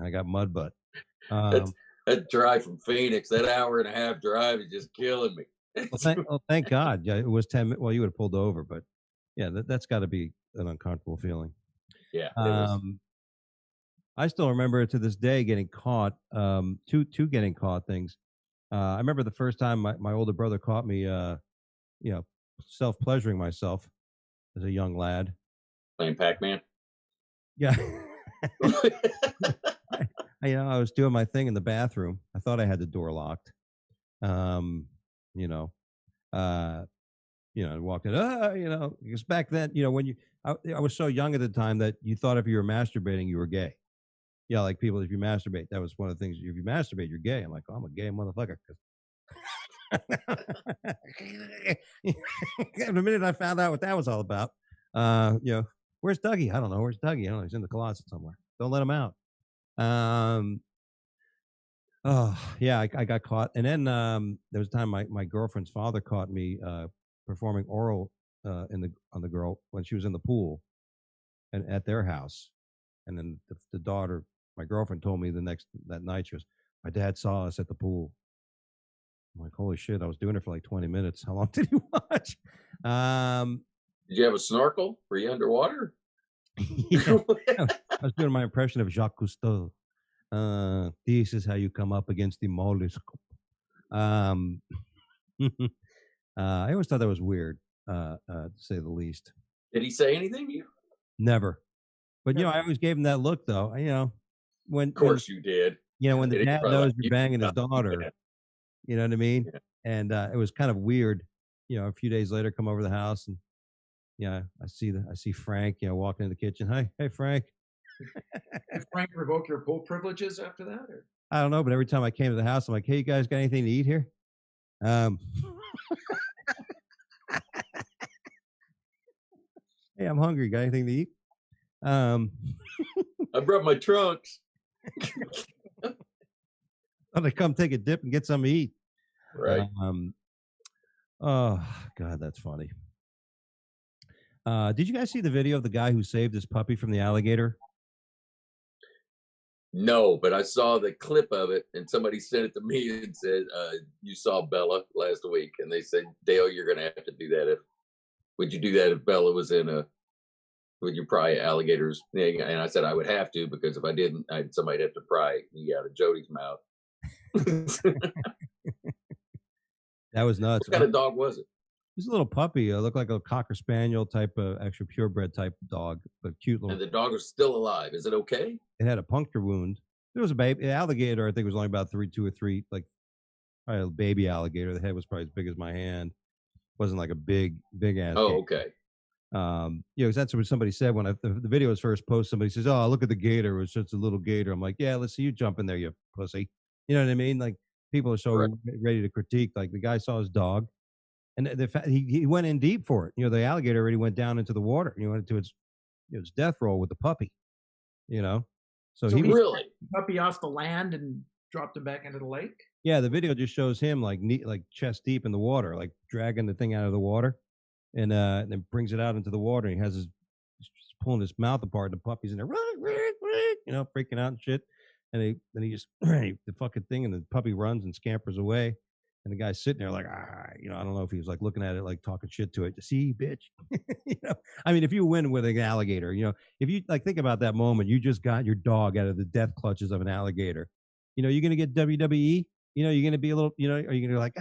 I got mud butt. That drive from Phoenix, that hour and a half drive is just killing me. Thank God. Yeah, it was 10 minutes. Well, you would have pulled over, but yeah, that's got to be an uncomfortable feeling. Yeah. I still remember to this day getting caught. Two getting caught things. I remember the first time my older brother caught me, self-pleasuring myself as a young lad. Playing Pac-Man? Yeah. I was doing my thing in the bathroom. I thought I had the door locked. I walked in, because back then, when I was so young at the time that you thought if you were masturbating, you were gay. Yeah, like people, if you masturbate, that was one of the things. If you masturbate, you're gay. I'm like, oh, I'm a gay motherfucker. The minute I found out what that was all about, where's Dougie? I don't know. Where's Dougie? I don't know. He's in the closet somewhere. Don't let him out. I got caught. And then there was a time my girlfriend's father caught me performing oral on the girl when she was in the pool and at their house. And then the daughter, my girlfriend, told me that night, she goes, my dad saw us at the pool. I'm like, holy shit, I was doing it for like 20 minutes. How long did you watch? Did you have a snorkel? Were you underwater? Yeah. I was doing my impression of Jacques Cousteau. This is how you come up against the mollusk. I always thought that was weird, to say the least. Did he say anything to you? Never. But, I always gave him that look, though. Of course you did. When the dad knows you're banging his daughter, you know what I mean? Yeah. And it was kind of weird, a few days later, come over the house and, I see Frank, walking in the kitchen. Hey, Frank. Did Frank revoke your pool privileges after that? Or? I don't know, but every time I came to the house, I'm like, hey, you guys got anything to eat here? Hey, I'm hungry. Got anything to eat? I brought my trunks. I'm gonna come take a dip and get something to eat. Right. Oh God, that's funny. Did you guys see the video of the guy who saved his puppy from the alligator? No, but I saw the clip of it, and somebody sent it to me and said, "You saw Bella last week," and they said, "Dale, you're going to have to do that Would you do that if Bella was in a? Would you pry alligators? And I said I would have to, because if I didn't, somebody'd have to pry me out of Jody's mouth. That was nuts. What kind of dog was it? He's a little puppy. Looked like a cocker spaniel type of extra purebred type dog, but cute little. And the dog was still alive. Is it okay? It had a puncture wound. There was a baby alligator. I think was only about 2 or 3, like probably a baby alligator. The head was probably as big as my hand. Wasn't like a big ass. Oh, okay. That's what somebody said when the video was first posted. Somebody says, "Oh, look at the gator. It was just a little gator." I'm like, "Yeah, let's see you jump in there, you pussy." You know what I mean? Like people are so ready to critique. Like the guy saw his dog, and he went in deep for it. The alligator already went down into the water. He went into its death roll with the puppy. So he really puppy off the land and dropped him back into the lake. Yeah, the video just shows him like chest deep in the water, like dragging the thing out of the water, and then brings it out into the water. And he has his pulling his mouth apart, and the puppy's in there, freaking out and shit. And then he just the fucking thing, and the puppy runs and scampers away. And the guy's sitting there like, I don't know if he was like looking at it, like talking shit to it. You see, bitch. I mean, if you win with an alligator, if you like think about that moment, you just got your dog out of the death clutches of an alligator. You're going to get WWE. You're going to be a little, are you going to be like,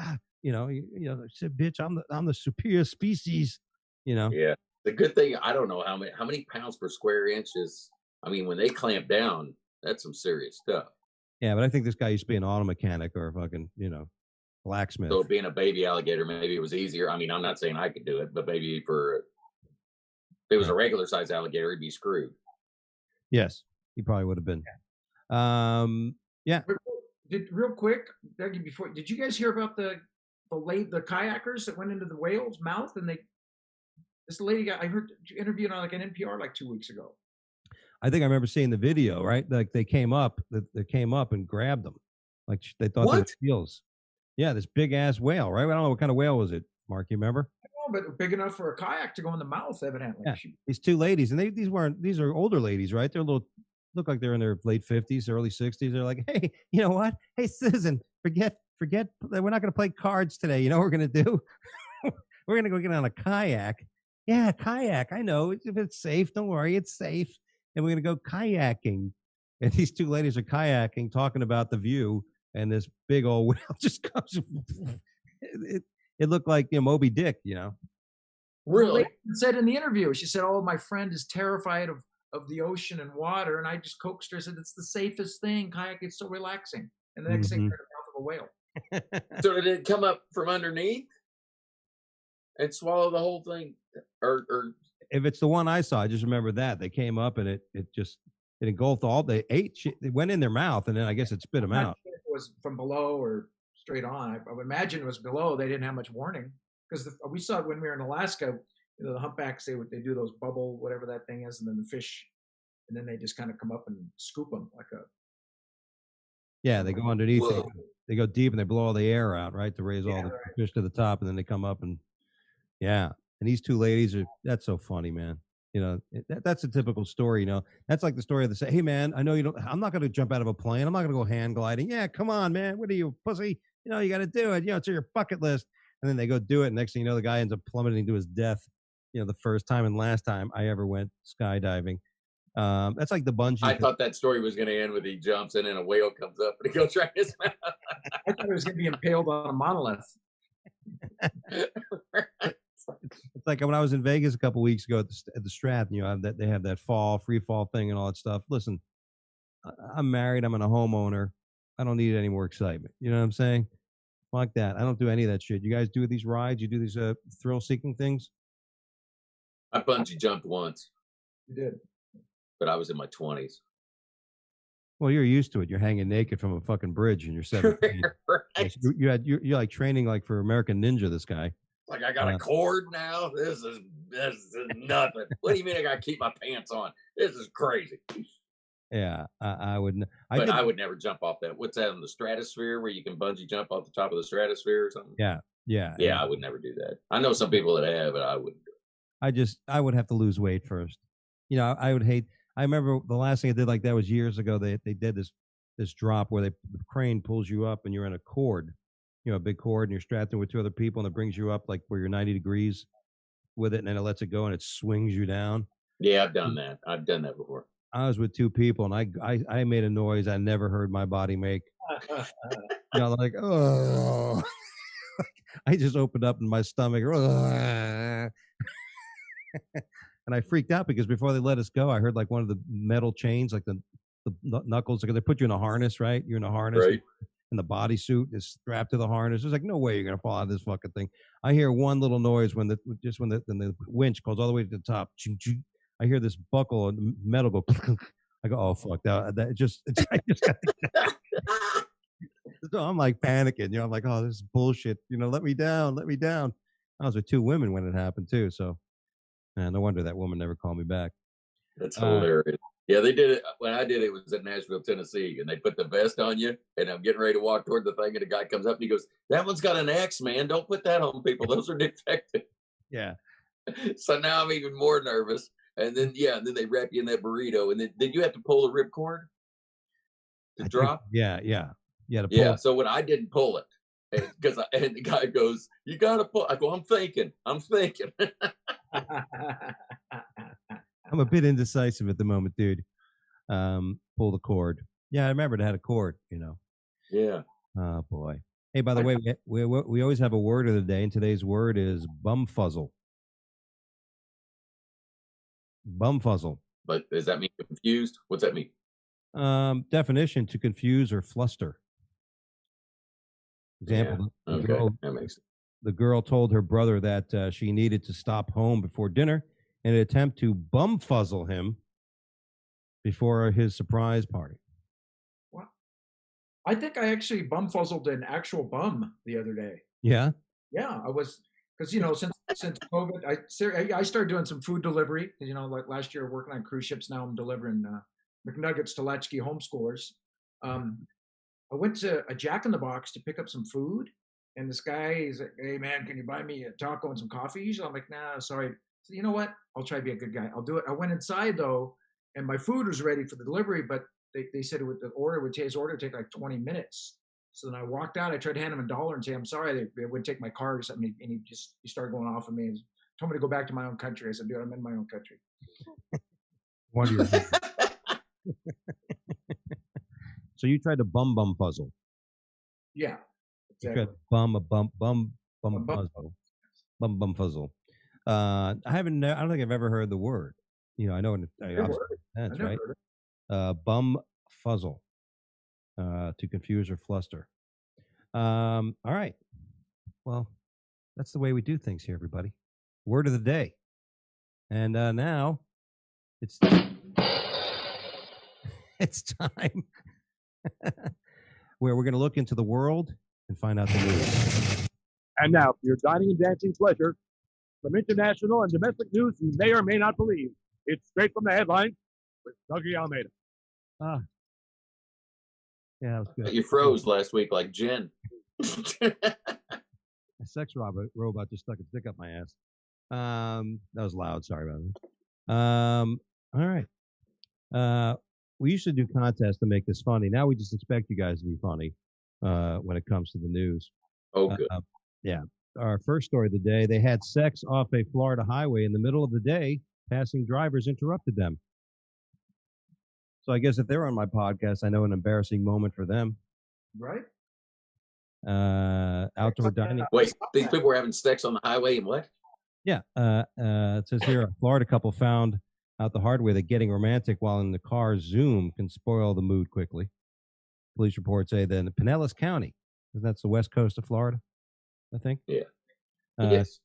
bitch, I'm the superior species. Yeah. The good thing, I don't know how many pounds per square inch is. I mean, when they clamp down, that's some serious stuff. Yeah, but I think this guy used to be an auto mechanic or a fucking, blacksmith. So being a baby alligator, maybe it was easier. I mean, I'm not saying I could do it, but maybe if it was a regular size alligator, he'd be screwed. Yes, he probably would have been. Yeah. Real quick, Dougie, did you guys hear about the kayakers that went into the whale's mouth and this lady I heard interviewed on like an NPR like 2 weeks ago. I think I remember seeing the video, right? Like they came up and grabbed them, like they thought they were seals. Yeah, this big ass whale, right? I don't know what kind of whale was it, Mark. You remember? I know, but big enough for a kayak to go in the mouth, evidently. Yeah. These two ladies, and these are older ladies, right? They're look like they're in their late 50s, early 60s. They're like, hey, you know what? Hey, Susan, forget. We're not going to play cards today. You know what we're going to do? We're going to go get on a kayak. Yeah, kayak. I know. If it's safe, don't worry. It's safe. And we're going to go kayaking. And these two ladies are kayaking, talking about the view. And this big old whale just comes. It looked like Moby Dick, Really? She said in the interview, she said, "Oh, my friend is terrified of the ocean and water." And I just coaxed her, said, "It's the safest thing. Kayak, it's so relaxing." And the next thing, they're in the mouth of a whale. So did it come up from underneath and swallow the whole thing? Or if it's the one I saw, I just remember that they came up and it engulfed all. They ate shit. It went in their mouth, and then I guess it spit them out. Sure if it was from below or straight on. I would imagine it was below. They didn't have much warning because we saw it when we were in Alaska. The humpbacks, they do those bubble, whatever that thing is, and then the fish, and then they just kind of come up and scoop them like a. Yeah, they go underneath. They go deep and they blow all the air out, right, to raise all the fish to the top, and then they come up and yeah. And these two ladies that's so funny, man. That's a typical story. That's like the story of hey man, I know I'm not going to jump out of a plane. I'm not going to go hand gliding. Yeah, come on, man. What are you, pussy? You got to do it. It's on your bucket list. And then they go do it. And next thing you know, the guy ends up plummeting to his death. The first time and last time I ever went skydiving. That's like the bungee. I thought that story was going to end with he jumps in and a whale comes up and he goes right in his mouth. I thought it was going to be impaled on a monolith. It's like when I was in Vegas a couple weeks ago at the Strat, they have that free fall thing and all that stuff. Listen, I'm married. I'm a homeowner. I don't need any more excitement. You know what I'm saying? Like that. I don't do any of that shit. You guys do these rides? You do these thrill-seeking things? I bungee jumped once. You did. But I was in my 20s. Well, you're used to it. You're hanging naked from a fucking bridge and you're 17. Right. You're like training like for American Ninja, this guy. Like I got a cord now. This is nothing. What do you mean I got to keep my pants on? This is crazy. Yeah, I would. I would never jump off that. What's that in the stratosphere where you can bungee jump off the top of the stratosphere or something? Yeah. I would never do that. I know some people that have, but I wouldn't do it. I would have to lose weight first. I would hate. I remember the last thing I did like that was years ago. They did this drop where the crane pulls you up and you're in a cord. A big cord, and you're strapped in with two other people, and it brings you up like where you're 90 degrees, with it, and then it lets it go and it swings you down. Yeah, I've done that. I've done that before. I was with two people, and I made a noise I never heard my body make. You know, like, oh, I just opened up in my stomach, and I freaked out because before they let us go, I heard like one of the metal chains, like the knuckles, like they put you in a harness, right? You're in a harness, Right. and the bodysuit is strapped to the harness. There's like no way you're gonna fall out of this fucking thing. I hear one little noise when the winch goes all the way to the top. I hear this buckle and metal go. I go, oh fuck, that just I just got. So I'm like panicking, you know. I'm like, oh, this is bullshit. You know, let me down, let me down. I was with two women when it happened too, so no wonder that woman never called me back. That's hilarious. Yeah, they did it when I did it. It was in Nashville, Tennessee, and they put the vest on you. And I'm getting ready to walk toward the thing, and a guy comes up and he goes, "That one's got an X, man. Don't put that on people. Those are defective." Yeah. So now I'm even more nervous. And then and then they wrap you in that burrito, and then did you have to pull the ripcord to drop? Yeah. Yeah. To pull Yeah. So when I didn't pull it, and the guy goes, "You got to pull." I go, I'm thinking. I'm a bit indecisive at the moment, dude. Pull the cord. Yeah, I remember it had a cord, you know. Yeah. Oh boy. Hey, by the way, we always have a word of the day, and today's word is bumfuzzle. Bumfuzzle. But does that mean confused? What's that mean? Definition: to confuse or fluster. Example: Yeah. Okay, that makes sense. The girl told her brother that she needed to stop home before dinner in an attempt to bumfuzzle him before his surprise party. Well, I think I actually bumfuzzled an actual bum the other day. Yeah. Yeah, I was, because since COVID, I started doing some food delivery. You know, like last year working on cruise ships. Now I'm delivering McNuggets to latchkey homeschoolers. I went to a Jack in the Box to pick up some food, and this guy is like, "Hey man, can you buy me a taco and some coffee?" So I'm like, "Nah, sorry." So you know what? I'll try to be a good guy. I'll do it. I went inside though, and my food was ready for the delivery, but they said his order would take like 20 minutes. So then I walked out. I tried to hand him $1 and say, "I'm sorry, they wouldn't take my card or something." And he started going off on me and told me to go back to my own country. I said, "Dude, I'm in my own country." So you tried to bum puzzle. Yeah. Exactly. You tried bum puzzle. I don't think I've ever heard the word. You know, I know that's right. Bum fuzzle. To confuse or fluster. All right. Well, that's the way we do things here, everybody. Word of the day. And now it's time where we're going to look into the world and find out the news. And now, for your dining and dancing pleasure, some international and domestic news you may or may not believe. It's straight from the headlines with Dougie Almeida. Yeah, that was good. You froze last week like Jen. A sex robot just stuck its dick up my ass. That was loud. Sorry about that. All right. We usually do contests to make this funny. Now we just expect you guys to be funny when it comes to the news. Oh, good. Yeah. Our first story of the day, they had sex off a Florida highway in the middle of the day. Passing drivers interrupted them. So I guess if they're on my podcast, I know an embarrassing moment for them. Right? Outdoor dining. Wait, these people were having sex on the highway and what? Yeah. It says here, a Florida couple found out the hard way that getting romantic while in the car Zoom can spoil the mood quickly. Police reports say that in Pinellas County, that's the west coast of Florida, I think. Yeah. Yes.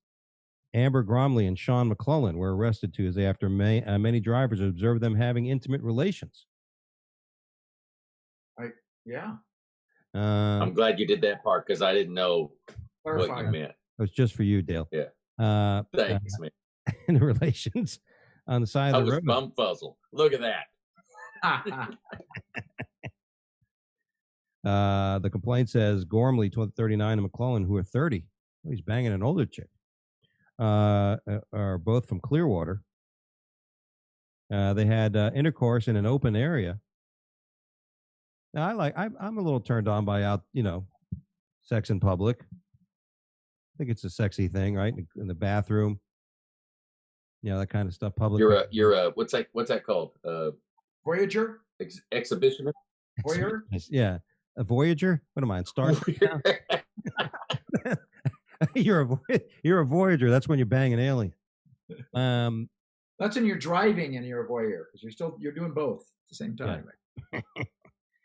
Amber Gromley and Sean McClellan were arrested Tuesday after many drivers observed them having intimate relations. Yeah. I'm glad you did that part because I didn't know what you meant. It was just for you, Dale. Yeah. Thanks, man. In the relations on the side of the road. Bum fuzzle. Look at that. The complaint says Gormley, 39, and McClellan, who are 30, he's banging an older chick, are both from Clearwater. They had intercourse in an open area. Now, I'm a little turned on by sex in public. I think it's a sexy thing, right? In the bathroom, that kind of stuff. Public. You're a what's that called? Voyager? Exhibitionist? Voyeur? Yeah, a Voyager. What am I? Star Trek now? You're a Voyager. That's when you bang an alien. That's when you're driving and you're a voyeur because you're doing both at the same time. Yeah.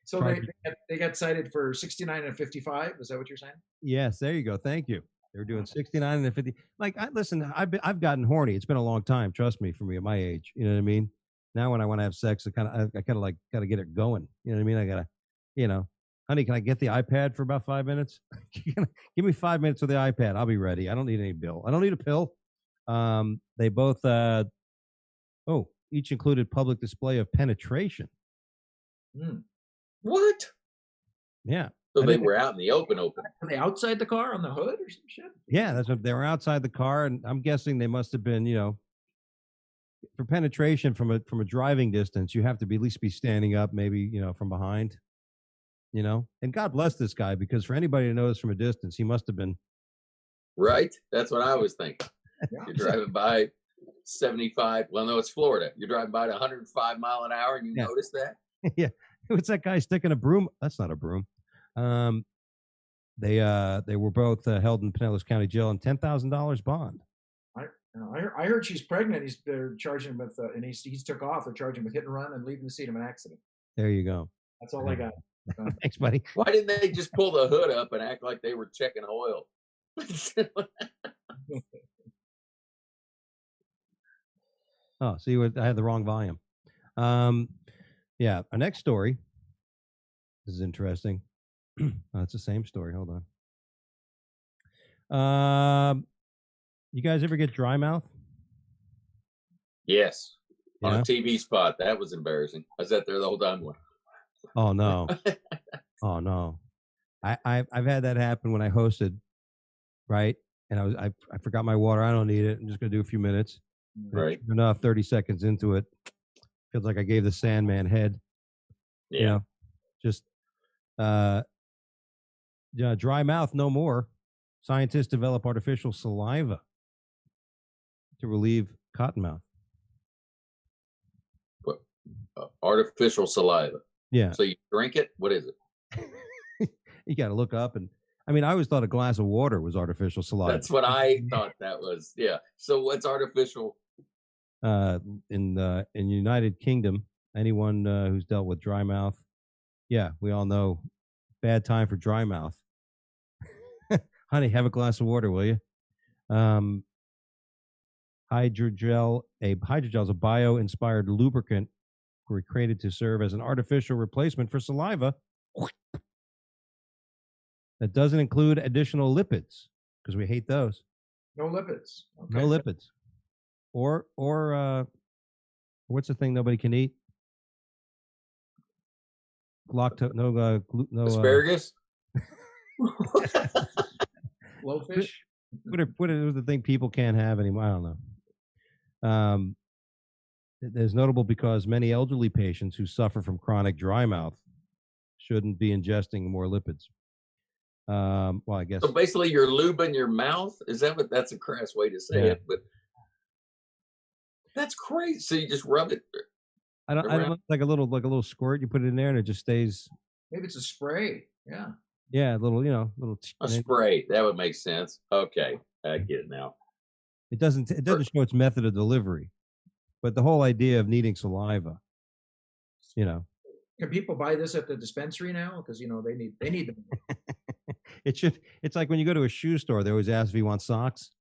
So they got cited for 69 and 55. Is that what you're saying? Yes, there you go. Thank you. They were doing 69 and 50. Like, listen, I've gotten horny. It's been a long time. Trust me, for me at my age. You know what I mean? Now when I want to have sex, I kind of like got to get it going. You know what I mean? I gotta, honey, can I get the iPad for about 5 minutes? Give me 5 minutes with the iPad. I'll be ready. I don't need any pill. I don't need a pill. They both, each included public display of penetration. What? Yeah. So they were out in the open. Were they outside the car on the hood or some shit? Yeah, that's what they were outside the car, and I'm guessing they must have been, for penetration from a driving distance, you have to at least be standing up, maybe, from behind. And God bless this guy, because for anybody who knows from a distance, he must have been. Right? That's what I was thinking. You're driving by 75. Well, no, it's Florida. You're driving by at 105 mile an hour and you notice that? Yeah. What's that guy sticking a broom? That's not a broom. They were both held in Pinellas County Jail on $10,000 bond. I heard she's pregnant. They're charging him with, and he's took off. They're charging him with hit and run and leaving the scene of an accident. There you go. That's all I got. Thanks, buddy. Why didn't they just pull the hood up and act like they were checking oil? Oh, see, I had the wrong volume. Yeah, our next story. This is interesting. It's the same story. Hold on. You guys ever get dry mouth? Yes. On a TV spot. That was embarrassing. I sat there the whole time. Oh no. Oh no. I've had that happen when I hosted, right? And I forgot my water. I don't need it. I'm just gonna do a few minutes. Right. Sure enough, 30 seconds into it, feels like I gave the Sandman head. Yeah. Just dry mouth no more. Scientists develop artificial saliva to relieve cottonmouth. What? Artificial saliva. Yeah. So you drink it? What is it? You got to look up, and I mean, I always thought a glass of water was artificial saliva. That's what I thought that was. Yeah. So what's artificial? In United Kingdom, anyone who's dealt with dry mouth, yeah, we all know, bad time for dry mouth. Honey, have a glass of water, will you? Hydrogel is a bio-inspired lubricant created to serve as an artificial replacement for saliva that doesn't include additional lipids, because we hate those. No lipids. Okay. No lipids. Or what's the thing nobody can eat? No Asparagus? Blowfish? What is the thing people can't have anymore? I don't know. It's notable because many elderly patients who suffer from chronic dry mouth shouldn't be ingesting more lipids. Well, I guess. So basically, you're lubing your mouth. Is that what? That's a crass way to say it, but that's crazy. So you just rub it. I don't like a little squirt. You put it in there and it just stays. Maybe it's a spray. Yeah. Yeah, a little. A spray. That would make sense. Okay, I get it now. It doesn't show its method of delivery, but the whole idea of needing saliva. Can people buy this at the dispensary now? Because they need them. It's like when you go to a shoe store, they always ask if you want socks.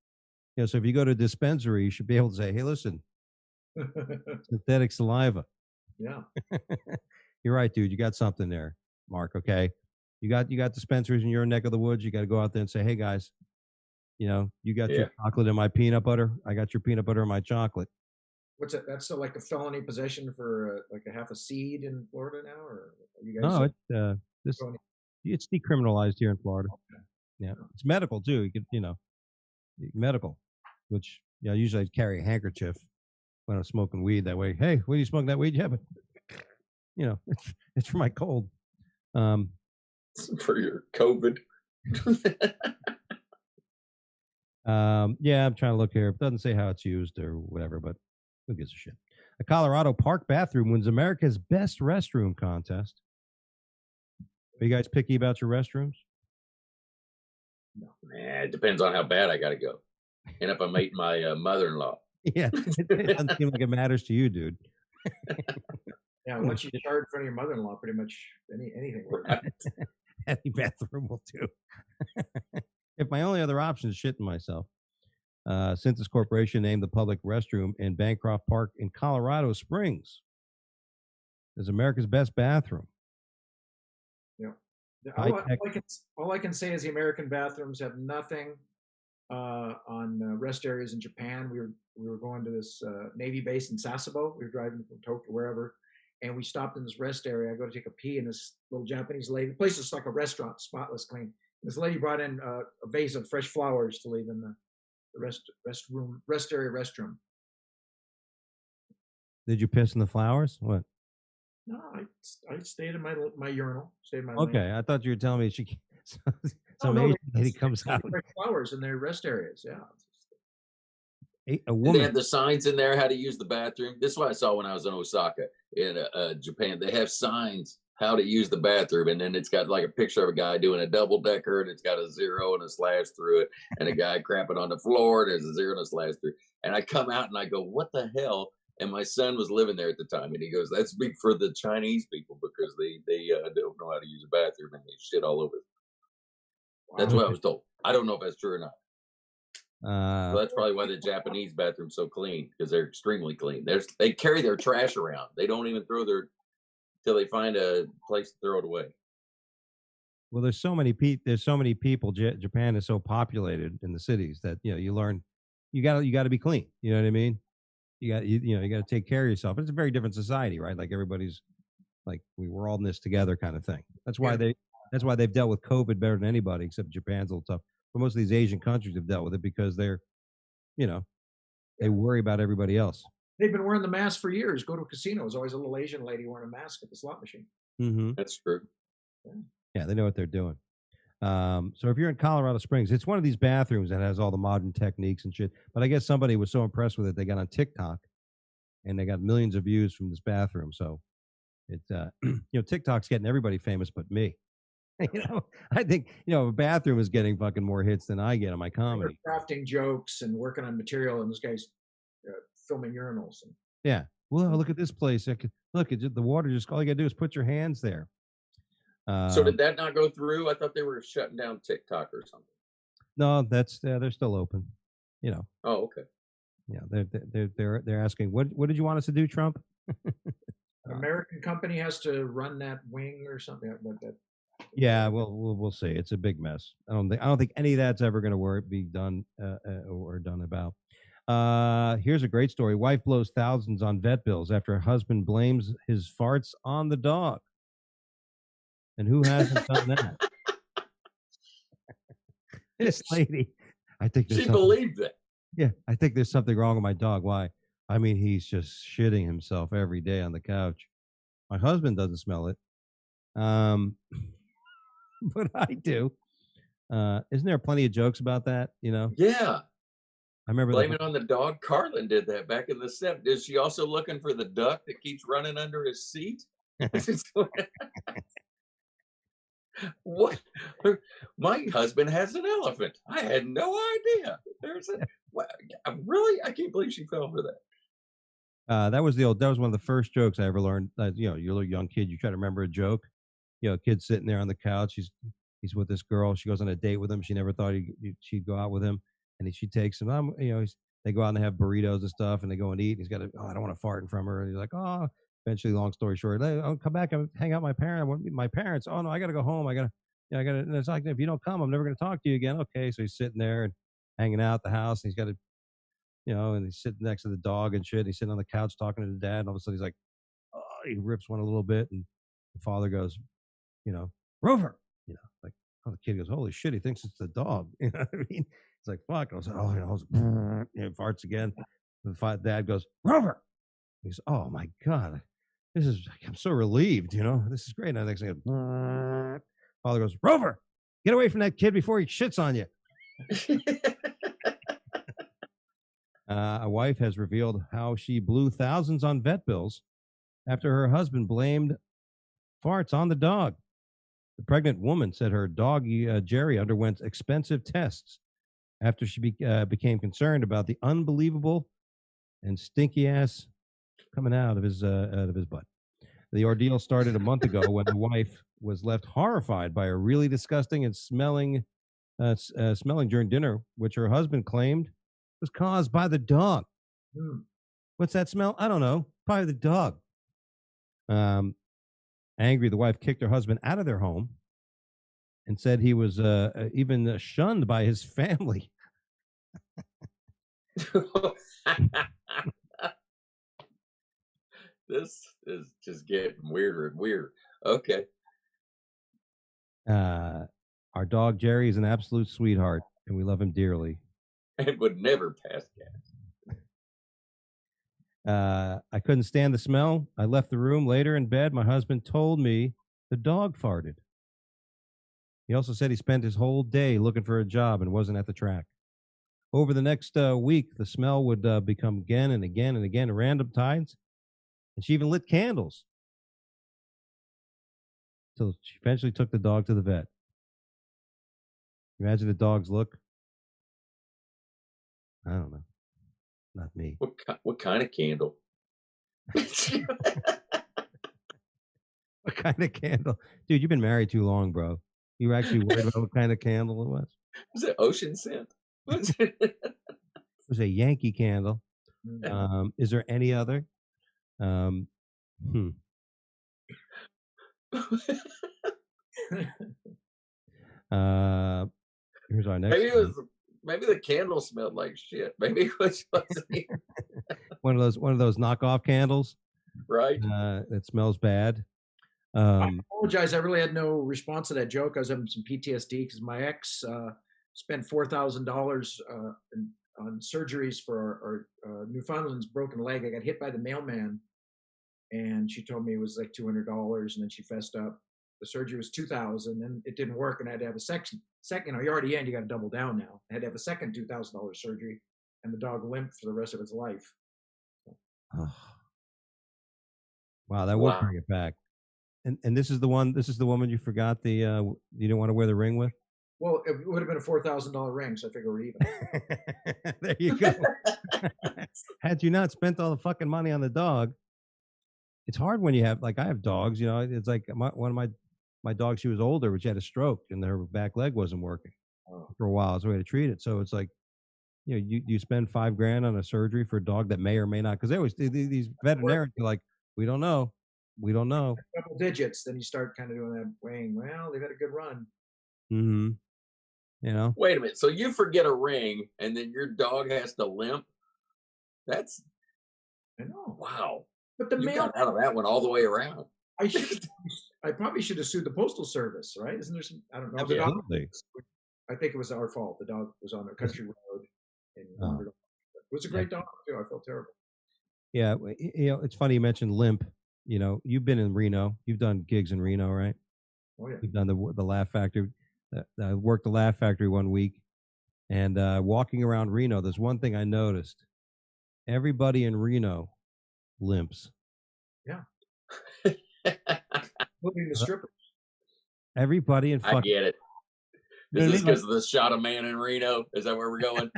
So if you go to a dispensary, you should be able to say, "Hey, listen, synthetic saliva." Yeah. You're right, dude. You got something there, Mark. Okay. You got dispensaries in your neck of the woods. You got to go out there and say, "Hey, guys, you got your chocolate and my peanut butter. I got your peanut butter and my chocolate." What's it? That's like a felony possession for like a half a seed in Florida now, or are you guys? No, it's decriminalized here in Florida. Okay. Yeah, it's medical too. You could, medical, which usually I'd carry a handkerchief when I'm smoking weed. That way, hey, when you smoking that weed? Yeah, but it's for my cold. For your COVID. Yeah, I'm trying to look here. It doesn't say how it's used or whatever, but who gives a shit? A Colorado park bathroom wins America's best restroom contest. Are you guys picky about your restrooms? Nah, it depends on how bad I got to go. And if I'm meeting my mother-in-law. Yeah, it doesn't seem like it matters to you, dude. Yeah, once you start in front of your mother-in-law, pretty much anything works. Right. Any bathroom will do. If my only other option is shitting myself, Cintas Corporation named the public restroom in Bancroft Park in Colorado Springs as America's best bathroom. Yeah. High-tech- All I can say is the American bathrooms have nothing on rest areas in Japan. We were going to this Navy base in Sasebo. We were driving from Tokyo, wherever, and we stopped in this rest area. I go to take a pee, and this little Japanese lady. The place is like a restaurant, spotless, clean. This lady brought in a vase of fresh flowers to leave in the rest area restroom. Did you piss in the flowers? What? No, I stayed in my urinal. Stayed in my Okay, lane. I thought you were telling me she Oh, some no, Asian they- lady comes they out. fresh flowers in their rest areas. Yeah. A Do they woman. have the signs in there how to use the bathroom? This is what I saw when I was in Osaka in Japan. They have signs how to use the bathroom, and then it's got like a picture of a guy doing a double decker, and it's got a zero and a slash through it, and a guy crapping on the floor, and there's a zero and a slash through. And I come out and I go, "What the hell?" And my son was living there at the time, and he goes, "That's big for the Chinese people because they don't know how to use a bathroom and they shit all over." That's what I was told. I don't know if that's true or not. So that's probably why the Japanese bathroom's so clean, because they're extremely clean. They carry their trash around. They don't even throw their till they find a place to throw it away. Well, there's so many people. Japan is so populated in the cities that you learn you got to be clean. You know what I mean? You got to take care of yourself. It's a very different society, right? Like everybody's like we're all in this together kind of thing. That's why they've dealt with COVID better than anybody, except Japan's a little tough. But most of these Asian countries have dealt with it because they're, they worry about everybody else. They've been wearing the mask for years. Go to a casino, there's always a little Asian lady wearing a mask at the slot machine. Mm-hmm. That's true. Yeah, they know what they're doing. So if you're in Colorado Springs, it's one of these bathrooms that has all the modern techniques and shit. But I guess somebody was so impressed with it, they got on TikTok, and they got millions of views from this bathroom. So it's TikTok's getting everybody famous but me. I think a bathroom is getting fucking more hits than I get on my comedy. They're crafting jokes and working on material, and this guy's filming urinals. Yeah. Well, look at this place. Look, the water just all you gotta do is put your hands there. So did that not go through? I thought they were shutting down TikTok or something. No, that's they're still open. Oh, okay. Yeah, they're asking what did you want us to do, Trump? An American company has to run that wing or something like that. Yeah, well, we'll see. It's a big mess. I don't think any of that's ever going to be done or done about. Here's a great story. Wife blows thousands on vet bills after her husband blames his farts on the dog. And who hasn't done that? This lady, I think She believed it. Yeah, I think there's something wrong with my dog. Why? I mean, he's just shitting himself every day on the couch. My husband doesn't smell it. But I do. Isn't there plenty of jokes about that? Yeah. I remember Blame it on the dog. Carlin did that back in the 70s. Is she also looking for the duck that keeps running under his seat? What? My husband has an elephant. I had no idea. Really? I can't believe she fell for that. That was one of the first jokes I ever learned. You're a little young kid, you try to remember a joke. Kid sitting there on the couch. He's with this girl. She goes on a date with him. She never thought she'd go out with him, and she takes him. They go out and they have burritos and stuff, and they go and eat. And he's got I don't want to fart in front of her. And he's like, oh. Eventually, long story short, I'll come back and hang out with my parents. I want to meet my parents. Oh no, I got to go home. I got to. And it's like, if you don't come, I'm never going to talk to you again. Okay, so he's sitting there and hanging out at the house. And he's got to, and he's sitting next to the dog and shit. He's sitting on the couch talking to the dad, and all of a sudden he's like, oh, he rips one a little bit, and the father goes, Rover, like, oh, the kid goes, holy shit, he thinks it's the dog. You know what I mean? It's like, fuck. I was like, farts again. And the dad goes, Rover. He goes, oh my God. I'm so relieved, this is great. And the next thing, father goes, Rover, get away from that kid before he shits on you. A wife has revealed how she blew thousands on vet bills after her husband blamed farts on the dog. The pregnant woman said her doggy Jerry underwent expensive tests after she became concerned about the unbelievable and stinky ass coming out of his butt. The ordeal started a month ago when the wife was left horrified by a really disgusting and smelling during dinner, which her husband claimed was caused by the dog. What's that smell? I don't know. Probably the dog. Angry, the wife kicked her husband out of their home and said he was even shunned by his family. This is just getting weirder and weirder. Okay. Our dog Jerry is an absolute sweetheart, and we love him dearly. And would never pass gas. I couldn't stand the smell. I left the room later in bed. My husband told me the dog farted. He also said he spent his whole day looking for a job and wasn't at the track. Over the next week, the smell would become again and again and again at random times. And she even lit candles. So she eventually took the dog to the vet. Imagine the dog's look. I don't know. Not me. What kind of candle? What kind of candle? Dude, you've been married too long, bro. You were actually worried about what kind of candle it was? Was it ocean scent? It was a Yankee candle. Is there any other? Here's our next. Maybe the candle smelled like shit. Maybe it was one of those knockoff candles, right? That smells bad. I apologize. I really had no response to that joke. I was having some PTSD because my ex spent $4,000 on surgeries for our Newfoundland's broken leg. I got hit by the mailman, and she told me it was like $200, and then she fessed up. The surgery was $2,000, and it didn't work, and I had to have a second. You're already in. You got to double down now. I had to have a second $2,000 surgery, and the dog limped for the rest of its life. Oh. Wow, that would bring it back. And this is the one. This is the woman you forgot the you didn't want to wear the ring with. Well, it would have been a $4,000 ring, so I figure we're even. There you go. Had you not spent all the fucking money on the dog, it's hard when you have, like, I have dogs. You know, it's like one of my dogs. She was older, but she had a stroke, and her back leg wasn't working for a while. It's a way to treat it. So it's like, you know, you spend $5,000 on a surgery for a dog that may or may not, because they always these veterinarians are like, we don't know. Couple digits, then you start kind of doing that weighing. Well, they've had a good run. Mm-hmm. You know. Wait a minute. So you forget a ring, and then your dog has to limp? I know. Wow. But the mail got out of that one all the way around. I probably should have sued the postal service, right? Isn't there some? I don't know. Absolutely. I think it was our fault. The dog was on a country road and wandered off. It was a great dog too. I felt terrible. Yeah, you know, it's funny you mentioned limp. You know, you've been in Reno. You've done gigs in Reno, right? Oh yeah. You've done the Laugh Factory. I worked the Laugh Factory one week, and walking around Reno, there's one thing I noticed: everybody in Reno limps. Yeah. Including the strippers. Everybody in fucking. I get it. Is this because of the shot of man in Reno? Is that where we're going?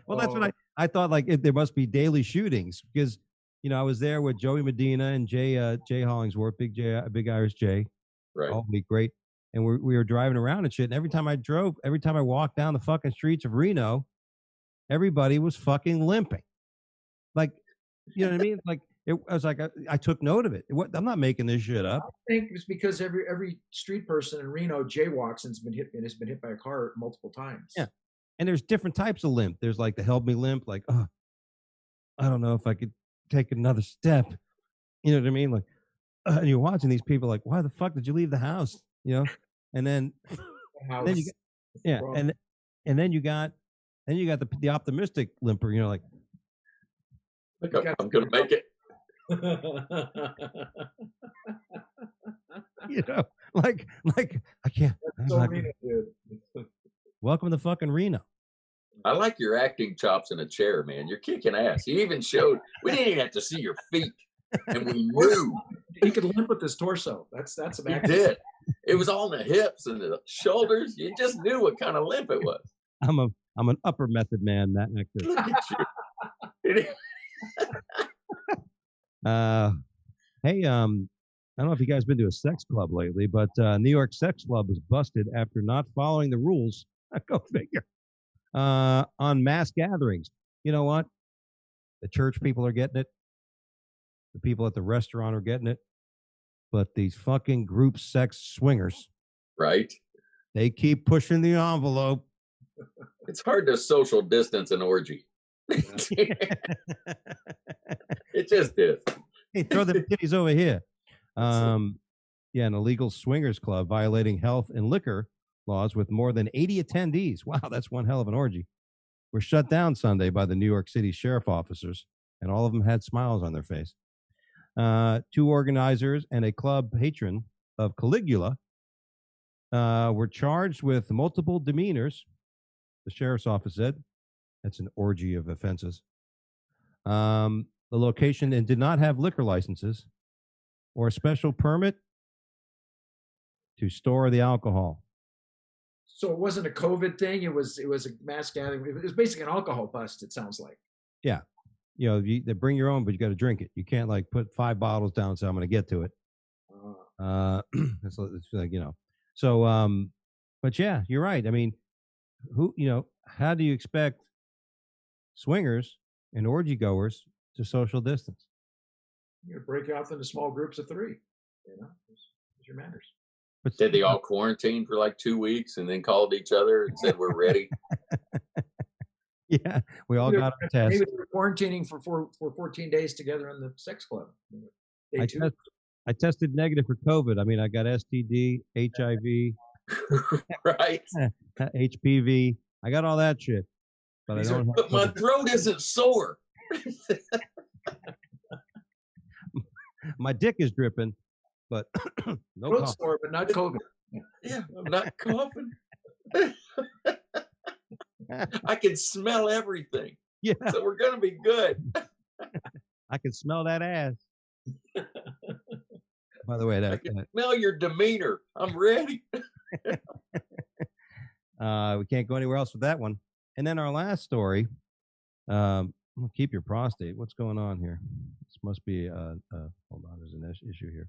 Well, that's what I thought. Like, there must be daily shootings, because, you know, I was there with Joey Medina and Jay Hollingsworth, Big Irish Jay. Right. All be great. And we were driving around and shit. And every time I walked down the fucking streets of Reno, everybody was fucking limping. Like, you know what I mean? Like, I was like, I took note of it. I'm not making this shit up. I think it's because every street person in Reno jaywalks and has been hit by a car multiple times. Yeah. And there's different types of limp. There's like the help me limp, like, oh, I don't know if I could take another step. You know what I mean? Like, and you're watching these people like, why the fuck did you leave the house? You know? And then, then you got the optimistic limper. You know, like, I'm gonna make it. You know, like I can't. That's so Reno, dude. Welcome to fucking Reno. I like your acting chops in a chair, man. You're kicking ass. You even showed. We didn't even have to see your feet, and we knew He could limp with his torso. That's some he acting. did. It was all in the hips and the shoulders. You just knew what kind of limp it was. I'm an upper method man, that actor. Look at you. Hey, I don't know if you guys been to a sex club lately, but New York sex club was busted after not following the rules. Go figure. On mass gatherings. You know what? The church people are getting it. The people at the restaurant are getting it. But these fucking group sex swingers, Right. they keep pushing the envelope. It's hard to social distance an orgy. It just is. Hey, throw the titties over here. Yeah, an illegal swingers club violating health and liquor laws with more than 80 attendees. Wow, that's one hell of an orgy. Were shut down Sunday by the New York City sheriff officers, and all of them had smiles on their face. Two organizers and a club patron of Caligula were charged with multiple demeanors, the sheriff's office said. That's an orgy of offenses. The location and did not have liquor licenses or a special permit to store the alcohol. So it wasn't a COVID thing. It was a mass gathering. It was basically an alcohol bust. It sounds like. Yeah. You know, they bring your own, but you got to drink it. You can't like put 5 bottles down and say, I'm going to get to it. It's like, you know, so, but yeah, you're right. I mean, how do you expect swingers and orgy goers to social distance? You break off into small groups of 3. You know, it's your manners. But Did they all quarantine for like 2 weeks and then called each other and said, we're ready? Yeah, we all got our test. Maybe they're quarantining for 14 days together in the sex club. I tested negative for COVID. I mean, I got STD, HIV, Right. HPV. I got all that shit. But I don't. But my throat isn't sore. My dick is dripping, but no Throat cough. sore, but not COVID. Yeah, I'm not coughing. I can smell everything. Yeah, So we're going to be good. I can smell that ass. By the way, I can smell your demeanor. I'm ready. We can't go anywhere else with that one. And then our last story. Keep your prostate. What's going on here? This must be. Hold on, there's an issue here.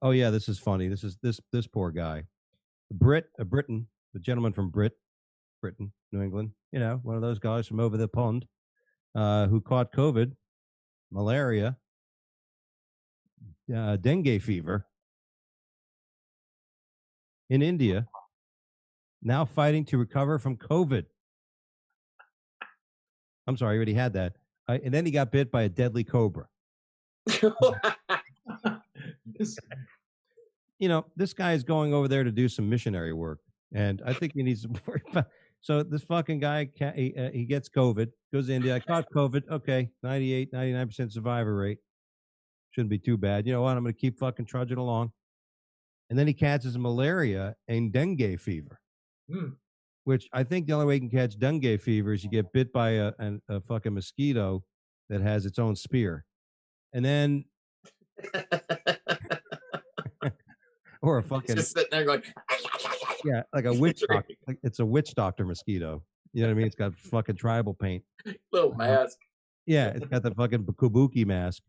Oh yeah, this is funny. This is this poor guy, Britain, the gentleman from Britain, New England. You know, one of those guys from over the pond, who caught COVID, malaria, dengue fever in India, now fighting to recover from COVID. I'm sorry, I already had that. And then he got bit by a deadly cobra. You know, this guy is going over there to do some missionary work, and I think he needs to worry about. So this fucking guy, he gets COVID, goes to India. I caught COVID. Okay, 98, 99% survivor rate. Shouldn't be too bad. You know what? I'm going to keep fucking trudging along. And then he catches malaria and dengue fever, which I think the only way you can catch dengue fever is you get bit by a fucking mosquito that has its own spear. And then, or a fucking, just sitting there going, yeah, like a witch doctor. Like it's a witch doctor mosquito. You know what I mean? It's got fucking tribal paint. little mask. Yeah, it's got the fucking kabuki mask.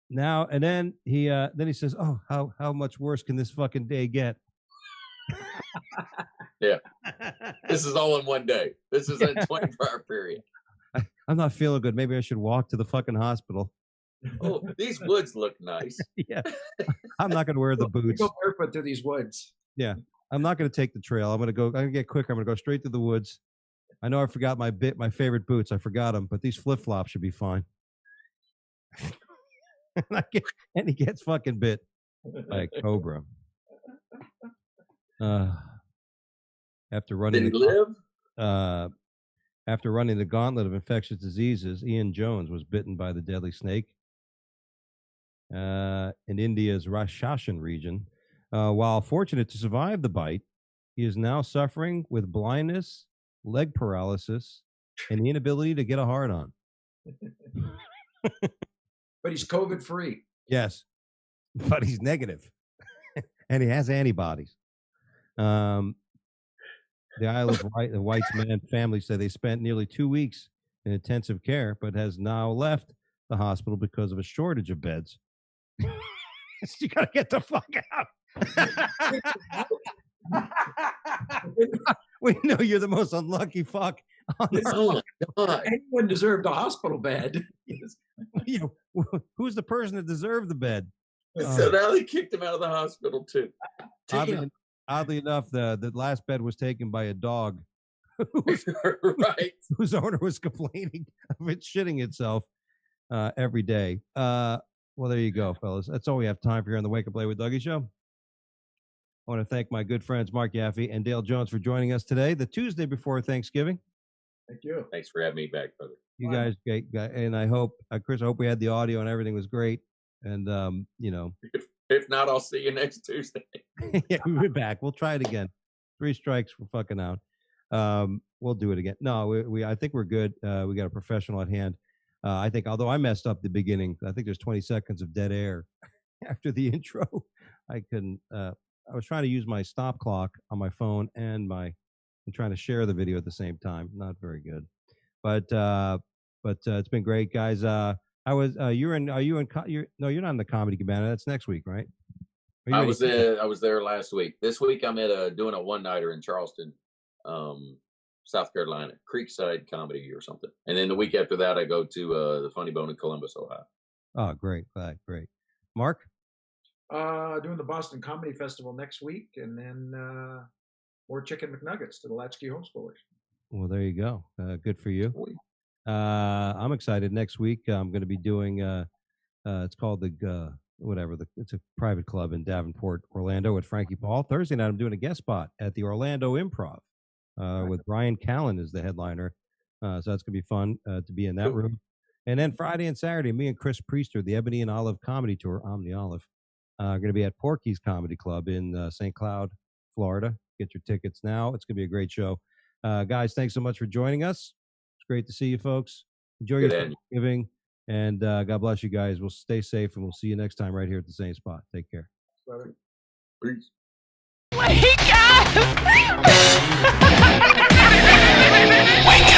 Now and then he says, "Oh, how much worse can this fucking day get?" Yeah, this is all in one day. This is a 24-hour period. I'm not feeling good. Maybe I should walk to the fucking hospital. Oh, these woods look nice. Yeah, I'm not going to wear the boots. Go barefoot through these woods. Yeah, I'm not going to take the trail. I'm going to get quicker. I'm going to go straight to the woods. I know I forgot my favorite boots. I forgot them, but these flip flops should be fine. And he gets fucking bit by a cobra. After running Did he live? After running the gauntlet of infectious diseases, Ian Jones was bitten by the deadly snake in India's Rajasthan region. While fortunate to survive the bite, He is now suffering with blindness, leg paralysis, and the inability to get a hard on. But he's COVID free. Yes, but he's negative, and he has antibodies. The Isle of Wight, the White's man family said they spent nearly 2 weeks in intensive care, but has now left the hospital because of a shortage of beds. You gotta get the fuck out. We know you're the most unlucky fuck on this. Oh my God. Anyone deserved a hospital bed. Who's the person that deserved the bed? So now they kicked him out of the hospital too. Oddly enough, the last bed was taken by a dog Right. whose owner was complaining of it shitting itself every day. Well, there you go, fellas. That's all we have time for here on the Wake Up Late with Dougie show. I want to thank my good friends Mark Yaffe and Dale Jones for joining us today, the Tuesday before Thanksgiving. Thank you. Thanks for having me back, brother. You guys, and I hope, Chris, I hope we had the audio and everything was great. And, If not, I'll see you next Tuesday. yeah, we'll be back. We'll try it again. 3 strikes, we're fucking out. We'll do it again. No, I think we're good. We got a professional at hand. I think, although I messed up the beginning, I think there's 20 seconds of dead air after the intro. I couldn't. I was trying to use my stop clock on my phone and trying to share the video at the same time. Not very good, but it's been great, guys. No, you're not in the comedy cabana. That's next week, right? I was there last week. This week I'm at doing a one-nighter in Charleston, South Carolina, Creekside Comedy or something. And then the week after that, I go to the Funny Bone in Columbus, Ohio. Oh, great. Great. Mark? Doing the Boston Comedy Festival next week, and then more Chicken McNuggets to the Latchkey Homeschoolers. Well, there you go. Good for you. I'm excited. Next week, I'm going to be doing, it's called it's a private club in Davenport, Orlando with Frankie Paul. Thursday night, I'm doing a guest spot at the Orlando Improv with Brian Callen as the headliner. So that's going to be fun to be in that room. And then Friday and Saturday, me and Chris Priester, the Ebony and Olive Comedy Tour, I'm the Olive, are going to be at Porky's Comedy Club in St. Cloud, Florida. Get your tickets now. It's going to be a great show. Guys, thanks so much for joining us. It's great to see you folks. Enjoy your Thanksgiving. And God bless you guys. We'll stay safe, and we'll see you next time right here at the same spot. Take care. Peace. Wake up! Wake